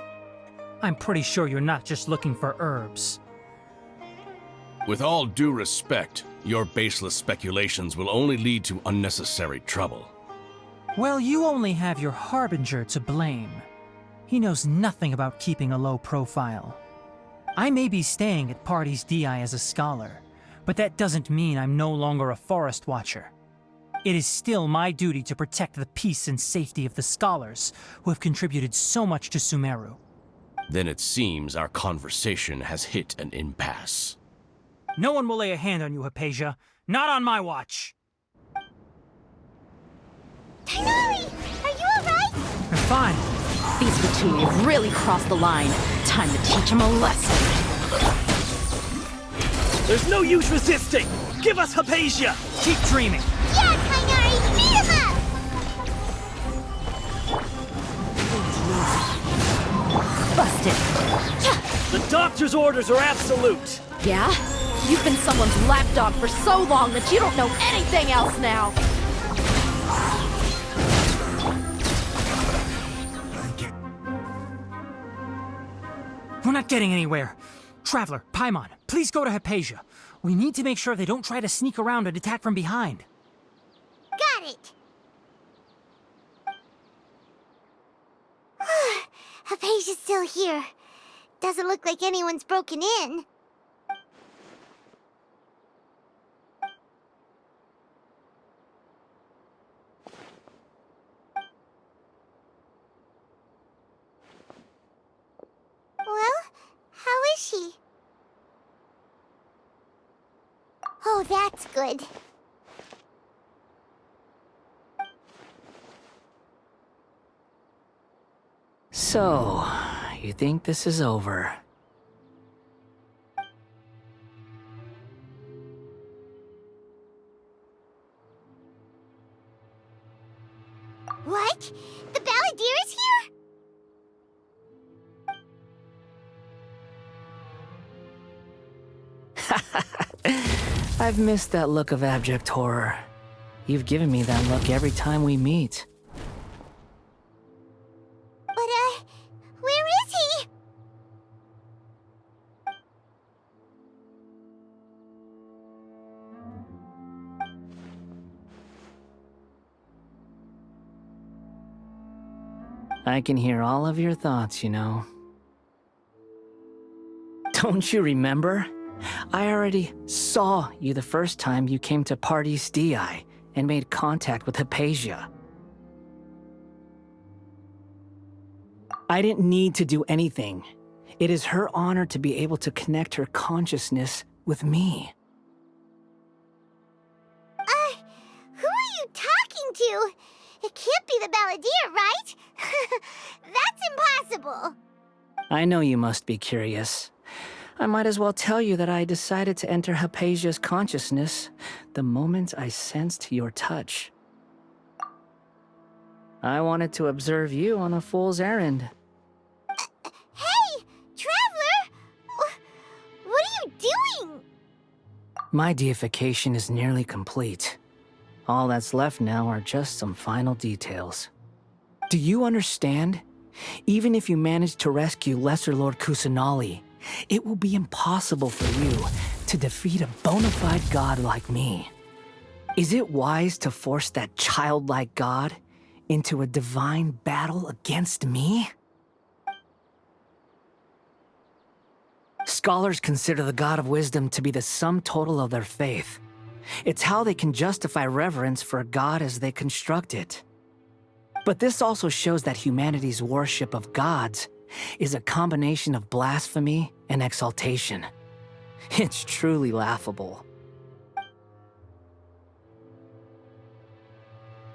I'm pretty sure you're not just looking for herbs. With all due respect, your baseless speculations will only lead to unnecessary trouble. Well, you only have your Harbinger to blame. He knows nothing about keeping a low profile. I may be staying at Pardees Di as a scholar, but that doesn't mean I'm no longer a forest watcher. It is still my duty to protect the peace and safety of the scholars who have contributed so much to Sumeru. Then it seems our conversation has hit an impasse. No one will lay a hand on you, Hypatia. Not on my watch. Tighnari! Are you alright? I'm fine. These Fatui have really crossed the line. Time to teach them a lesson. There's no use resisting! Give us Hypatia! Keep dreaming! Yeah, Tighnari! Beat him up! Busted. The doctor's orders are absolute! Yeah? You've been someone's lapdog for so long that you don't know anything else now! We're not getting anywhere. Traveler, Paimon, please go to Hypatia. We need to make sure they don't try to sneak around and attack from behind. Got it! Hypatia's still here. Doesn't look like anyone's broken in. Well, how is she? Oh, that's good. So, you think this is over? What? The Balladeer is here? I've missed that look of abject horror. You've given me that look every time we meet. But, where is he? I can hear all of your thoughts, you know. Don't you remember? I already saw you the first time you came to Parties DI and made contact with Hypatia. I didn't need to do anything. It is her honor to be able to connect her consciousness with me. Who are you talking to? It can't be the Balladeer, right? That's impossible. I know you must be curious. I might as well tell you that I decided to enter Hypatia's consciousness the moment I sensed your touch. I wanted to observe you on a fool's errand. Hey, Traveler! What are you doing? My deification is nearly complete. All that's left now are just some final details. Do you understand? Even if you manage to rescue Lesser Lord Kusanali, it will be impossible for you to defeat a bona fide god like me. Is it wise to force that childlike god into a divine battle against me? Scholars consider the god of wisdom to be the sum total of their faith. It's how they can justify reverence for a god as they construct it. But this also shows that humanity's worship of gods is a combination of blasphemy and exaltation. It's truly laughable.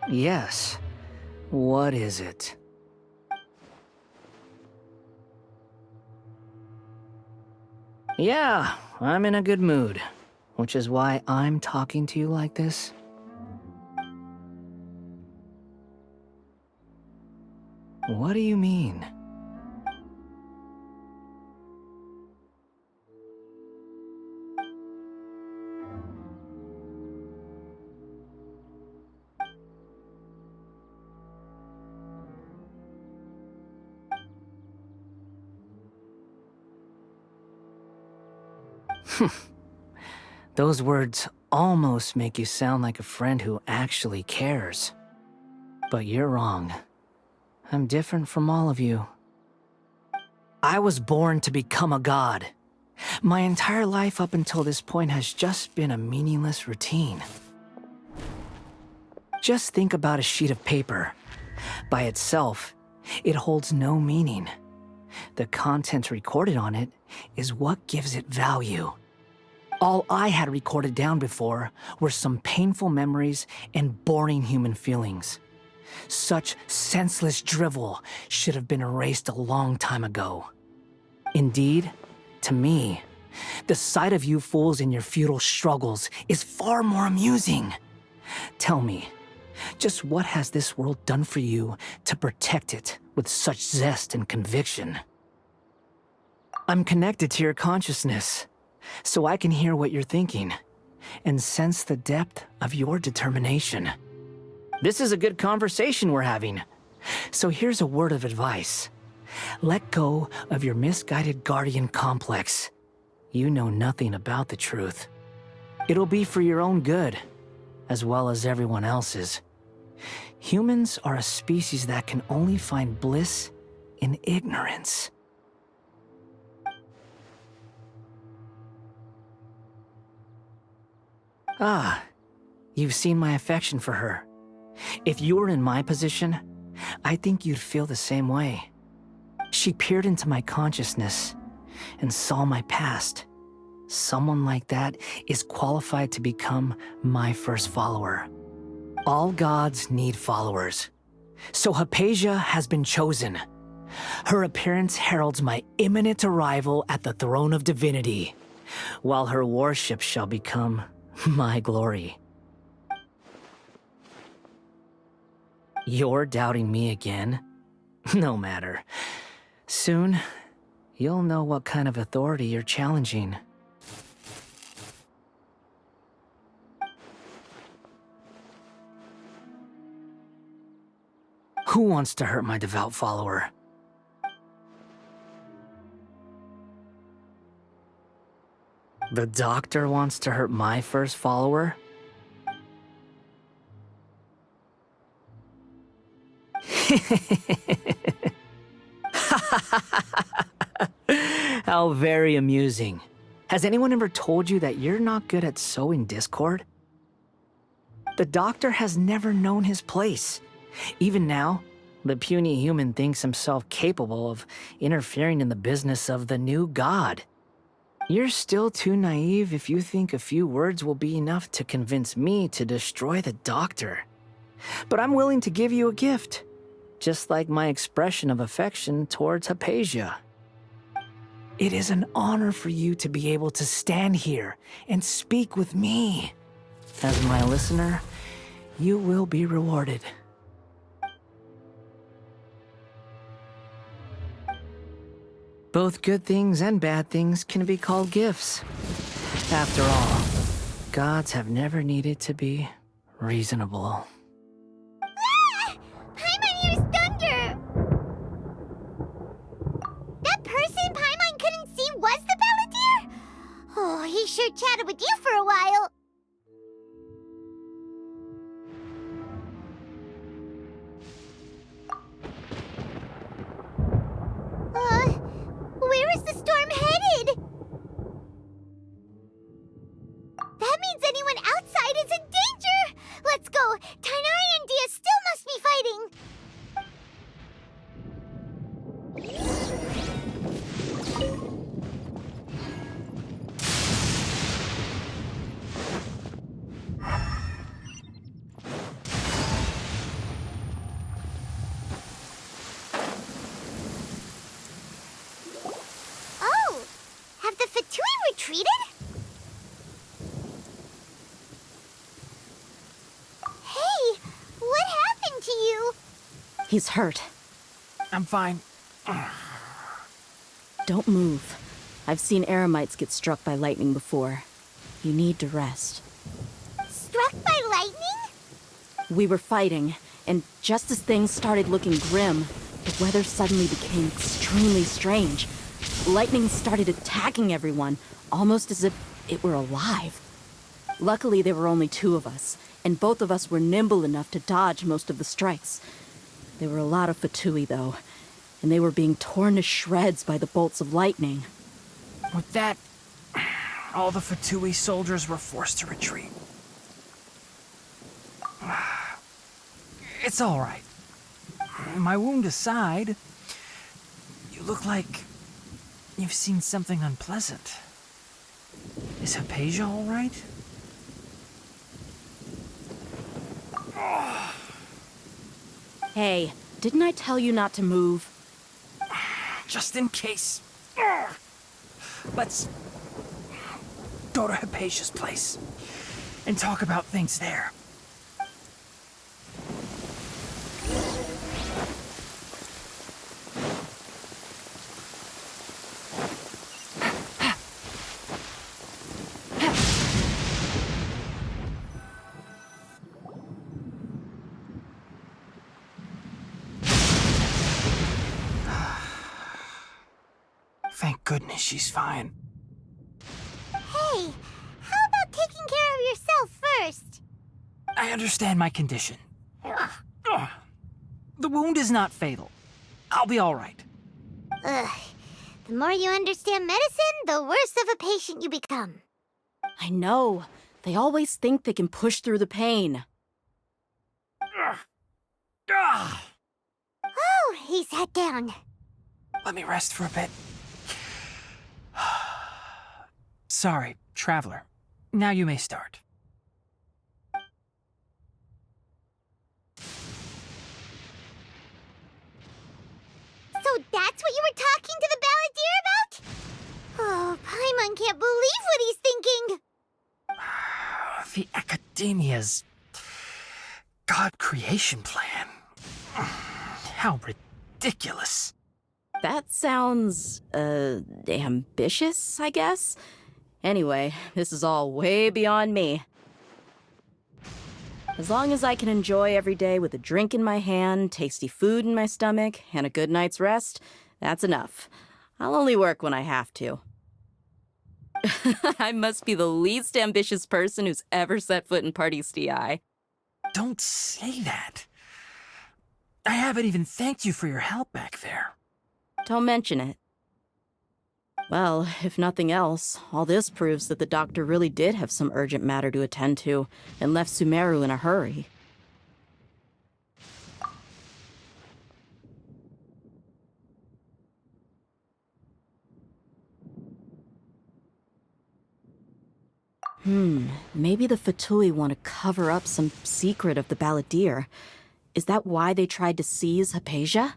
Yes. What is it? Yeah, I'm in a good mood, which is why I'm talking to you like this. What do you mean? Those words almost make you sound like a friend who actually cares. But you're wrong. I'm different from all of you. I was born to become a god. My entire life up until this point has just been a meaningless routine. Just think about a sheet of paper. By itself, it holds no meaning. The content recorded on it is what gives it value. All I had recorded down before were some painful memories and boring human feelings. Such senseless drivel should have been erased a long time ago. Indeed, to me, the sight of you fools in your futile struggles is far more amusing. Tell me, just what has this world done for you to protect it with such zest and conviction? I'm connected to your consciousness, so I can hear what you're thinking and sense the depth of your determination. This is a good conversation we're having. So here's a word of advice. Let go of your misguided guardian complex. You know nothing about the truth. It'll be for your own good, as well as everyone else's. Humans are a species that can only find bliss in ignorance. Ah, you've seen my affection for her. If you were in my position, I think you'd feel the same way. She peered into my consciousness and saw my past. Someone like that is qualified to become my first follower. All gods need followers. So Hypatia has been chosen. Her appearance heralds my imminent arrival at the throne of divinity, while her worship shall become my glory. You're doubting me again? No matter. Soon, you'll know what kind of authority you're challenging. Who wants to hurt my devout follower? The doctor wants to hurt my first follower? How very amusing. Has anyone ever told you that you're not good at sowing discord? The Doctor has never known his place. Even now, the puny human thinks himself capable of interfering in the business of the new god. You're still too naive if you think a few words will be enough to convince me to destroy the Doctor. But I'm willing to give you a gift, just like my expression of affection towards Hypatia. It is an honor for you to be able to stand here and speak with me. As my listener, you will be rewarded. Both good things and bad things can be called gifts. After all, gods have never needed to be reasonable. Ah! Paimon hears thunder! That person Paimon couldn't see was the Balladeer? Oh, he sure chatted with you for a while. Where is the storm headed? That means anyone outside is in danger! Let's go! Tainari and Dia still must be fighting! Oh! Have the Fatui retreated? Hey! What happened to you? He's hurt. I'm fine. Don't move. I've seen Eremites get struck by lightning before. You need to rest. Struck by lightning? We were fighting, and just as things started looking grim, the weather suddenly became extremely strange. Lightning started attacking everyone, almost as if it were alive. Luckily, there were only two of us, and both of us were nimble enough to dodge most of the strikes. There were a lot of Fatui, though, and they were being torn to shreds by the bolts of lightning. With that, all the Fatui soldiers were forced to retreat. It's all right. My wound aside, you look like you've seen something unpleasant. Is Hypatia all right? Hey, didn't I tell you not to move? Just in case. Let's go to Hypatia's place and talk about things there. Thank goodness she's fine. Hey, how about taking care of yourself first? I understand my condition. The wound is not fatal. I'll be all right. Ugh. The more you understand medicine, the worse of a patient you become. I know. They always think they can push through the pain. Oh, he sat down. Let me rest for a bit. Sorry, traveler. Now you may start. So that's what you were talking to the Balladeer about? Oh, Paimon can't believe what he's thinking. The Academia's God creation plan. How ridiculous. That sounds, ambitious, I guess? Anyway, this is all way beyond me. As long as I can enjoy every day with a drink in my hand, tasty food in my stomach, and a good night's rest, that's enough. I'll only work when I have to. I must be the least ambitious person who's ever set foot in Party's DI. Don't say that. I haven't even thanked you for your help back there. Don't mention it. Well, if nothing else, all this proves that the doctor really did have some urgent matter to attend to and left Sumeru in a hurry. Maybe the Fatui want to cover up some secret of the Balladeer. Is that why they tried to seize Hypatia?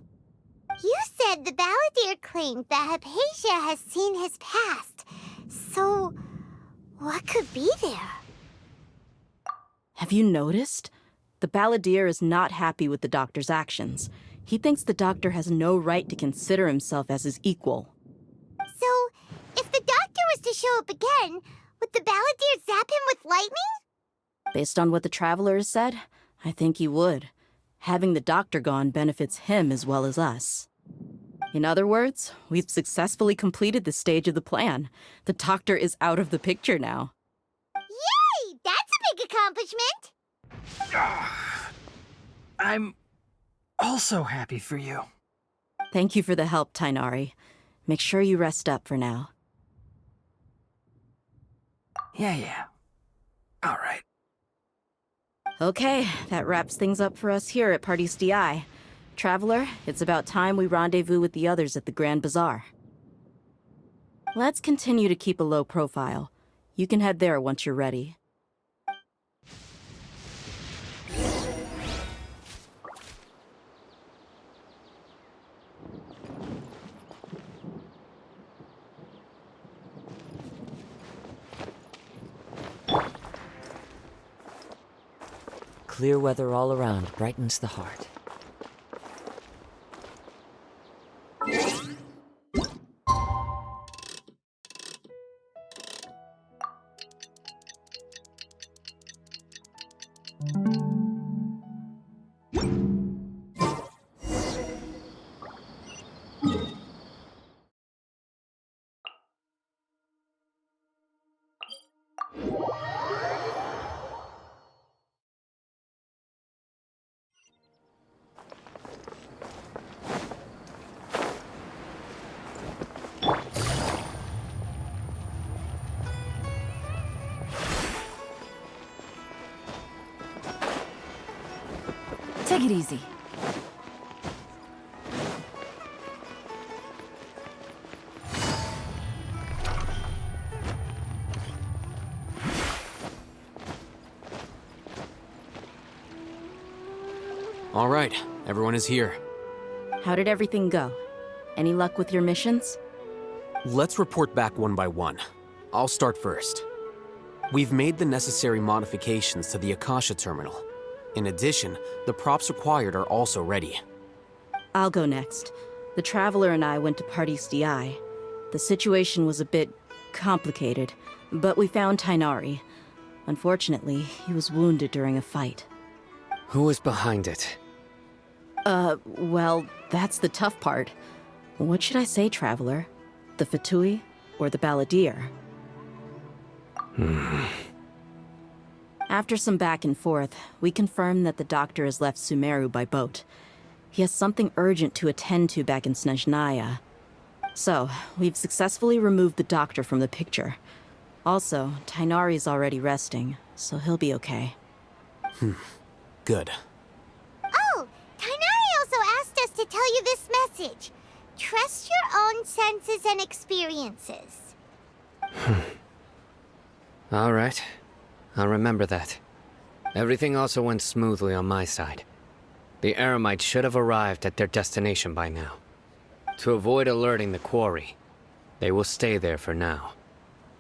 You said the Balladeer claimed that Hypatia has seen his past. So, what could be there? Have you noticed? The Balladeer is not happy with the doctor's actions. He thinks the doctor has no right to consider himself as his equal. So, if the doctor was to show up again, would the Balladeer zap him with lightning? Based on what the Traveler has said, I think he would. Having the doctor gone benefits him as well as us. In other words, we've successfully completed this stage of the plan. The doctor is out of the picture now. Yay! That's a big accomplishment! I'm also happy for you. Thank you for the help, Tainari. Make sure you rest up for now. Yeah. All right. Okay, that wraps things up for us here at Party's DI. Traveler, it's about time we rendezvous with the others at the Grand Bazaar. Let's continue to keep a low profile. You can head there once you're ready. Clear weather all around brightens the heart. Take it easy. All right, everyone is here. How did everything go? Any luck with your missions? Let's report back one by one. I'll start first. We've made the necessary modifications to the Akasha terminal. In addition, the props required are also ready. I'll go next. The Traveler and I went to Party's DI. The situation was a bit complicated, but we found Tainari. Unfortunately, he was wounded during a fight. Who was behind it? Well, that's the tough part. What should I say, Traveler? The Fatui or the Balladeer? After some back and forth, we confirmed that the doctor has left Sumeru by boat. He has something urgent to attend to back in Snezhnaya. So, we've successfully removed the doctor from the picture. Also, Tainari's already resting, so he'll be okay. Good. Oh, Tainari also asked us to tell you this message. Trust your own senses and experiences. All right. I'll remember that. Everything also went smoothly on my side. The Eremites should have arrived at their destination by now. To avoid alerting the quarry, they will stay there for now.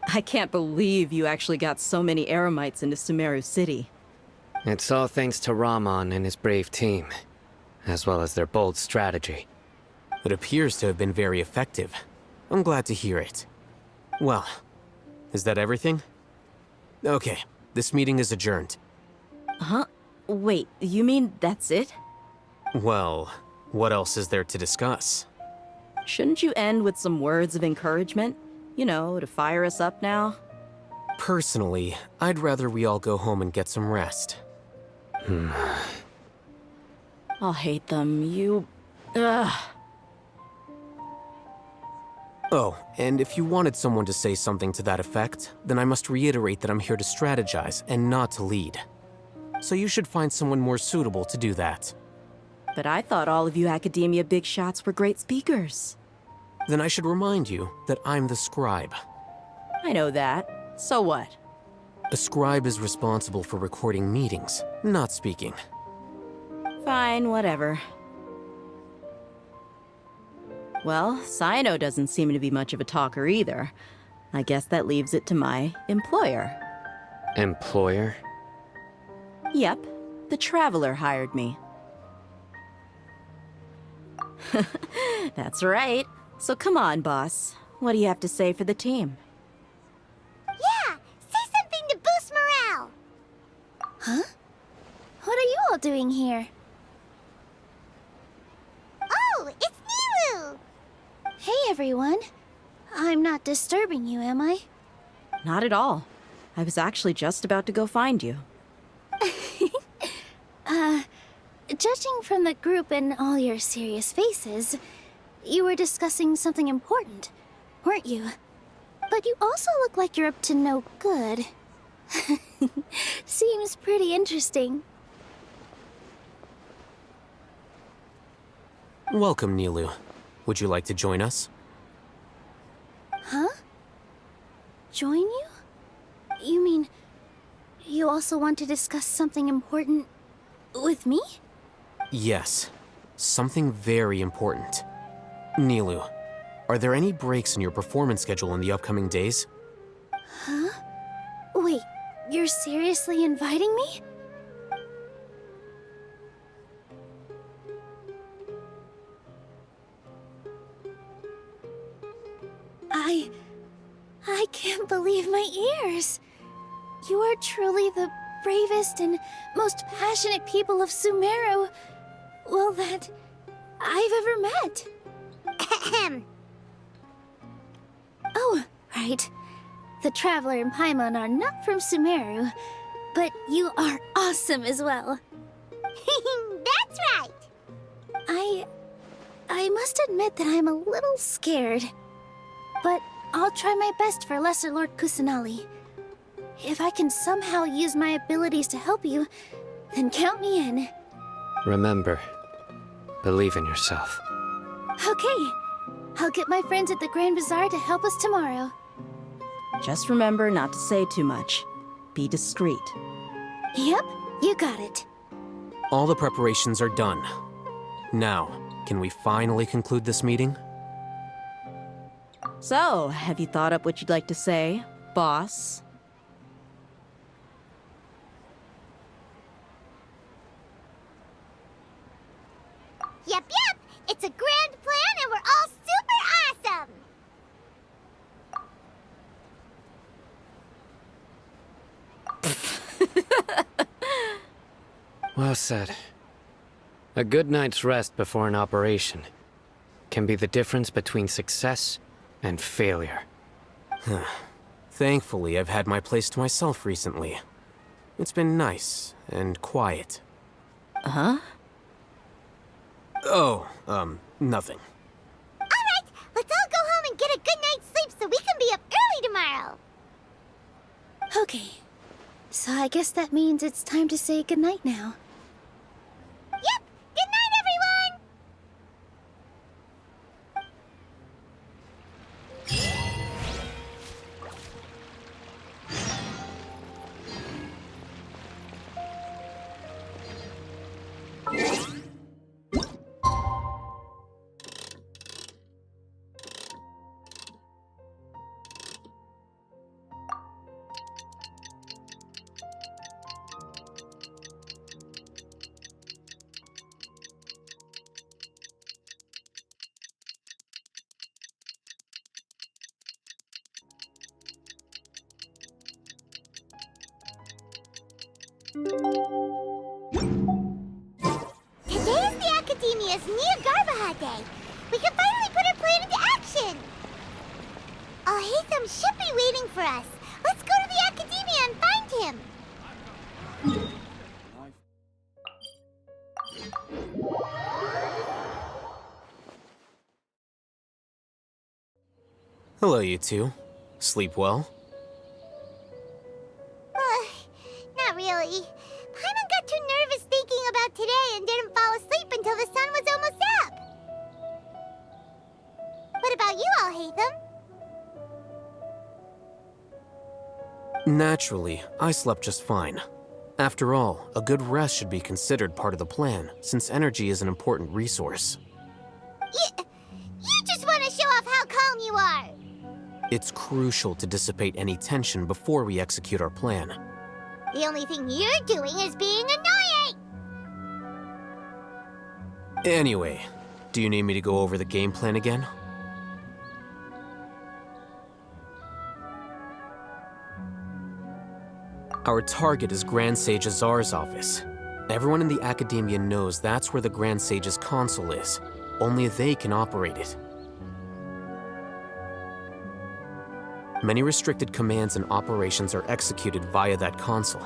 I can't believe you actually got so many Eremites into Sumeru City. It's all thanks to Rahman and his brave team, as well as their bold strategy. It appears to have been very effective. I'm glad to hear it. Well, is that everything? Okay, this meeting is adjourned. Huh? Wait, you mean that's it? Well, what else is there to discuss? Shouldn't you end with some words of encouragement? You know, to fire us up now? Personally, I'd rather we all go home and get some rest. I'll hate them, you... Ugh. Oh, and if you wanted someone to say something to that effect, then I must reiterate that I'm here to strategize and not to lead. So you should find someone more suitable to do that. But I thought all of you academia big shots were great speakers. Then I should remind you that I'm the scribe. I know that. So what? A scribe is responsible for recording meetings, not speaking. Fine, whatever. Well, Cyno doesn't seem to be much of a talker either. I guess that leaves it to my employer. Employer? Yep, the Traveler hired me. That's right. So come on, boss. What do you have to say for the team? Yeah, say something to boost morale. Huh? What are you all doing here? Oh, it's Nilu! Hey, everyone. I'm not disturbing you, am I? Not at all. I was actually just about to go find you. Judging from the group and all your serious faces, you were discussing something important, weren't you? But you also look like you're up to no good. Seems pretty interesting. Welcome, Nilu. Would you like to join us? Huh? Join you? You mean, you also want to discuss something important with me? Yes. Something very important. Nilu, are there any breaks in your performance schedule in the upcoming days? Huh? Wait, you're seriously inviting me? I can't believe my ears. You are truly the bravest and most passionate people of Sumeru, well, that I've ever met. Ahem. Oh, right. The Traveler and Paimon are not from Sumeru, but you are awesome as well. That's right! I must admit that I'm a little scared. But I'll try my best for Lesser Lord Kusanali. If I can somehow use my abilities to help you, then count me in. Remember, believe in yourself. Okay. I'll get my friends at the Grand Bazaar to help us tomorrow. Just remember not to say too much. Be discreet. Yep, you got it. All the preparations are done. Now, can we finally conclude this meeting? So, have you thought up what you'd like to say, boss? Yep. It's a grand plan and we're all super awesome! Well said. A good night's rest before an operation can be the difference between success and failure. Thankfully, I've had my place to myself recently. It's been nice and quiet. Huh? Oh, nothing. Alright, let's all go home and get a good night's sleep so we can be up early tomorrow. Okay, so I guess that means it's time to say goodnight now. Yep, good night, everyone! Today is the Academia's Nia Garbaha Day. We can finally put our plan into action. Alhaitham should be waiting for us. Let's go to the Academia and find him. Hello, you two. Sleep well? Not really. Paimon got too nervous thinking about today and didn't fall asleep until the sun was almost up. What about you all, Hatham? Naturally, I slept just fine. After all, a good rest should be considered part of the plan, since energy is an important resource. You just want to show off how calm you are. It's crucial to dissipate any tension before we execute our plan. The only thing you're doing is being annoying. Anyway, do you need me to go over the game plan again? Our target is Grand Sage Azar's office. Everyone in the Academia knows that's where the Grand Sage's console is. Only they can operate it. Many restricted commands and operations are executed via that console.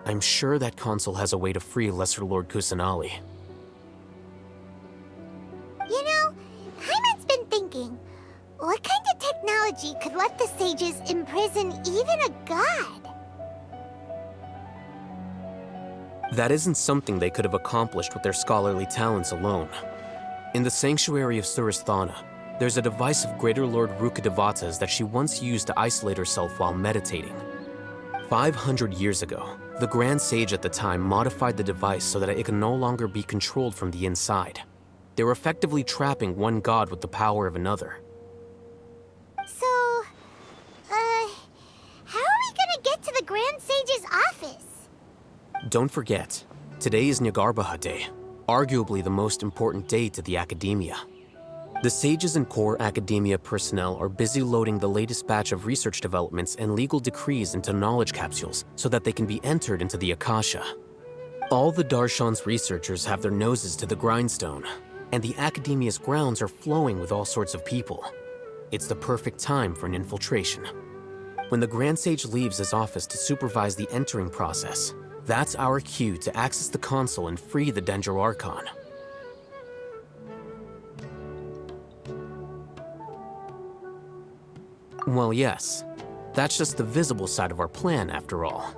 I'm sure that console has a way to free Lesser Lord Kusanali. You know, Paimon's been thinking, what kind of technology could let the sages imprison even a god? That isn't something they could have accomplished with their scholarly talents alone. In the Sanctuary of Surasthana, there's a device of Greater Lord Rukkhadevata's that she once used to isolate herself while meditating. 500 years ago, the Grand Sage at the time modified the device so that it could no longer be controlled from the inside. They were effectively trapping one god with the power of another. So, how are we gonna get to the Grand Sage's office? Don't forget, today is Nyagarbha Day, arguably the most important day to the Academia. The sages and core Academia personnel are busy loading the latest batch of research developments and legal decrees into knowledge capsules so that they can be entered into the Akasha. All the Darshan's researchers have their noses to the grindstone, and the Academia's grounds are flowing with all sorts of people. It's the perfect time for an infiltration. When the Grand Sage leaves his office to supervise the entering process, that's our cue to access the console and free the Dendro Archon. Well, yes. That's just the visible side of our plan, after all.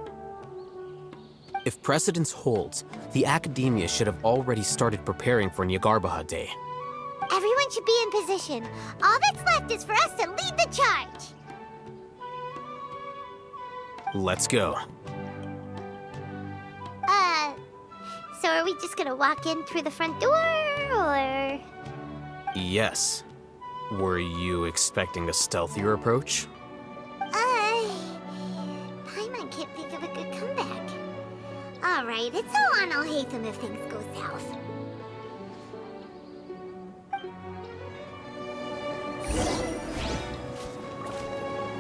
If precedence holds, the Academia should have already started preparing for Nyagarbha Day. Everyone should be in position. All that's left is for us to lead the charge. Let's go. So are we just gonna walk in through the front door, or...? Yes. Were you expecting a stealthier approach? Paimon can't think of a good comeback. Alright, it's all on Alhaitham if things go south.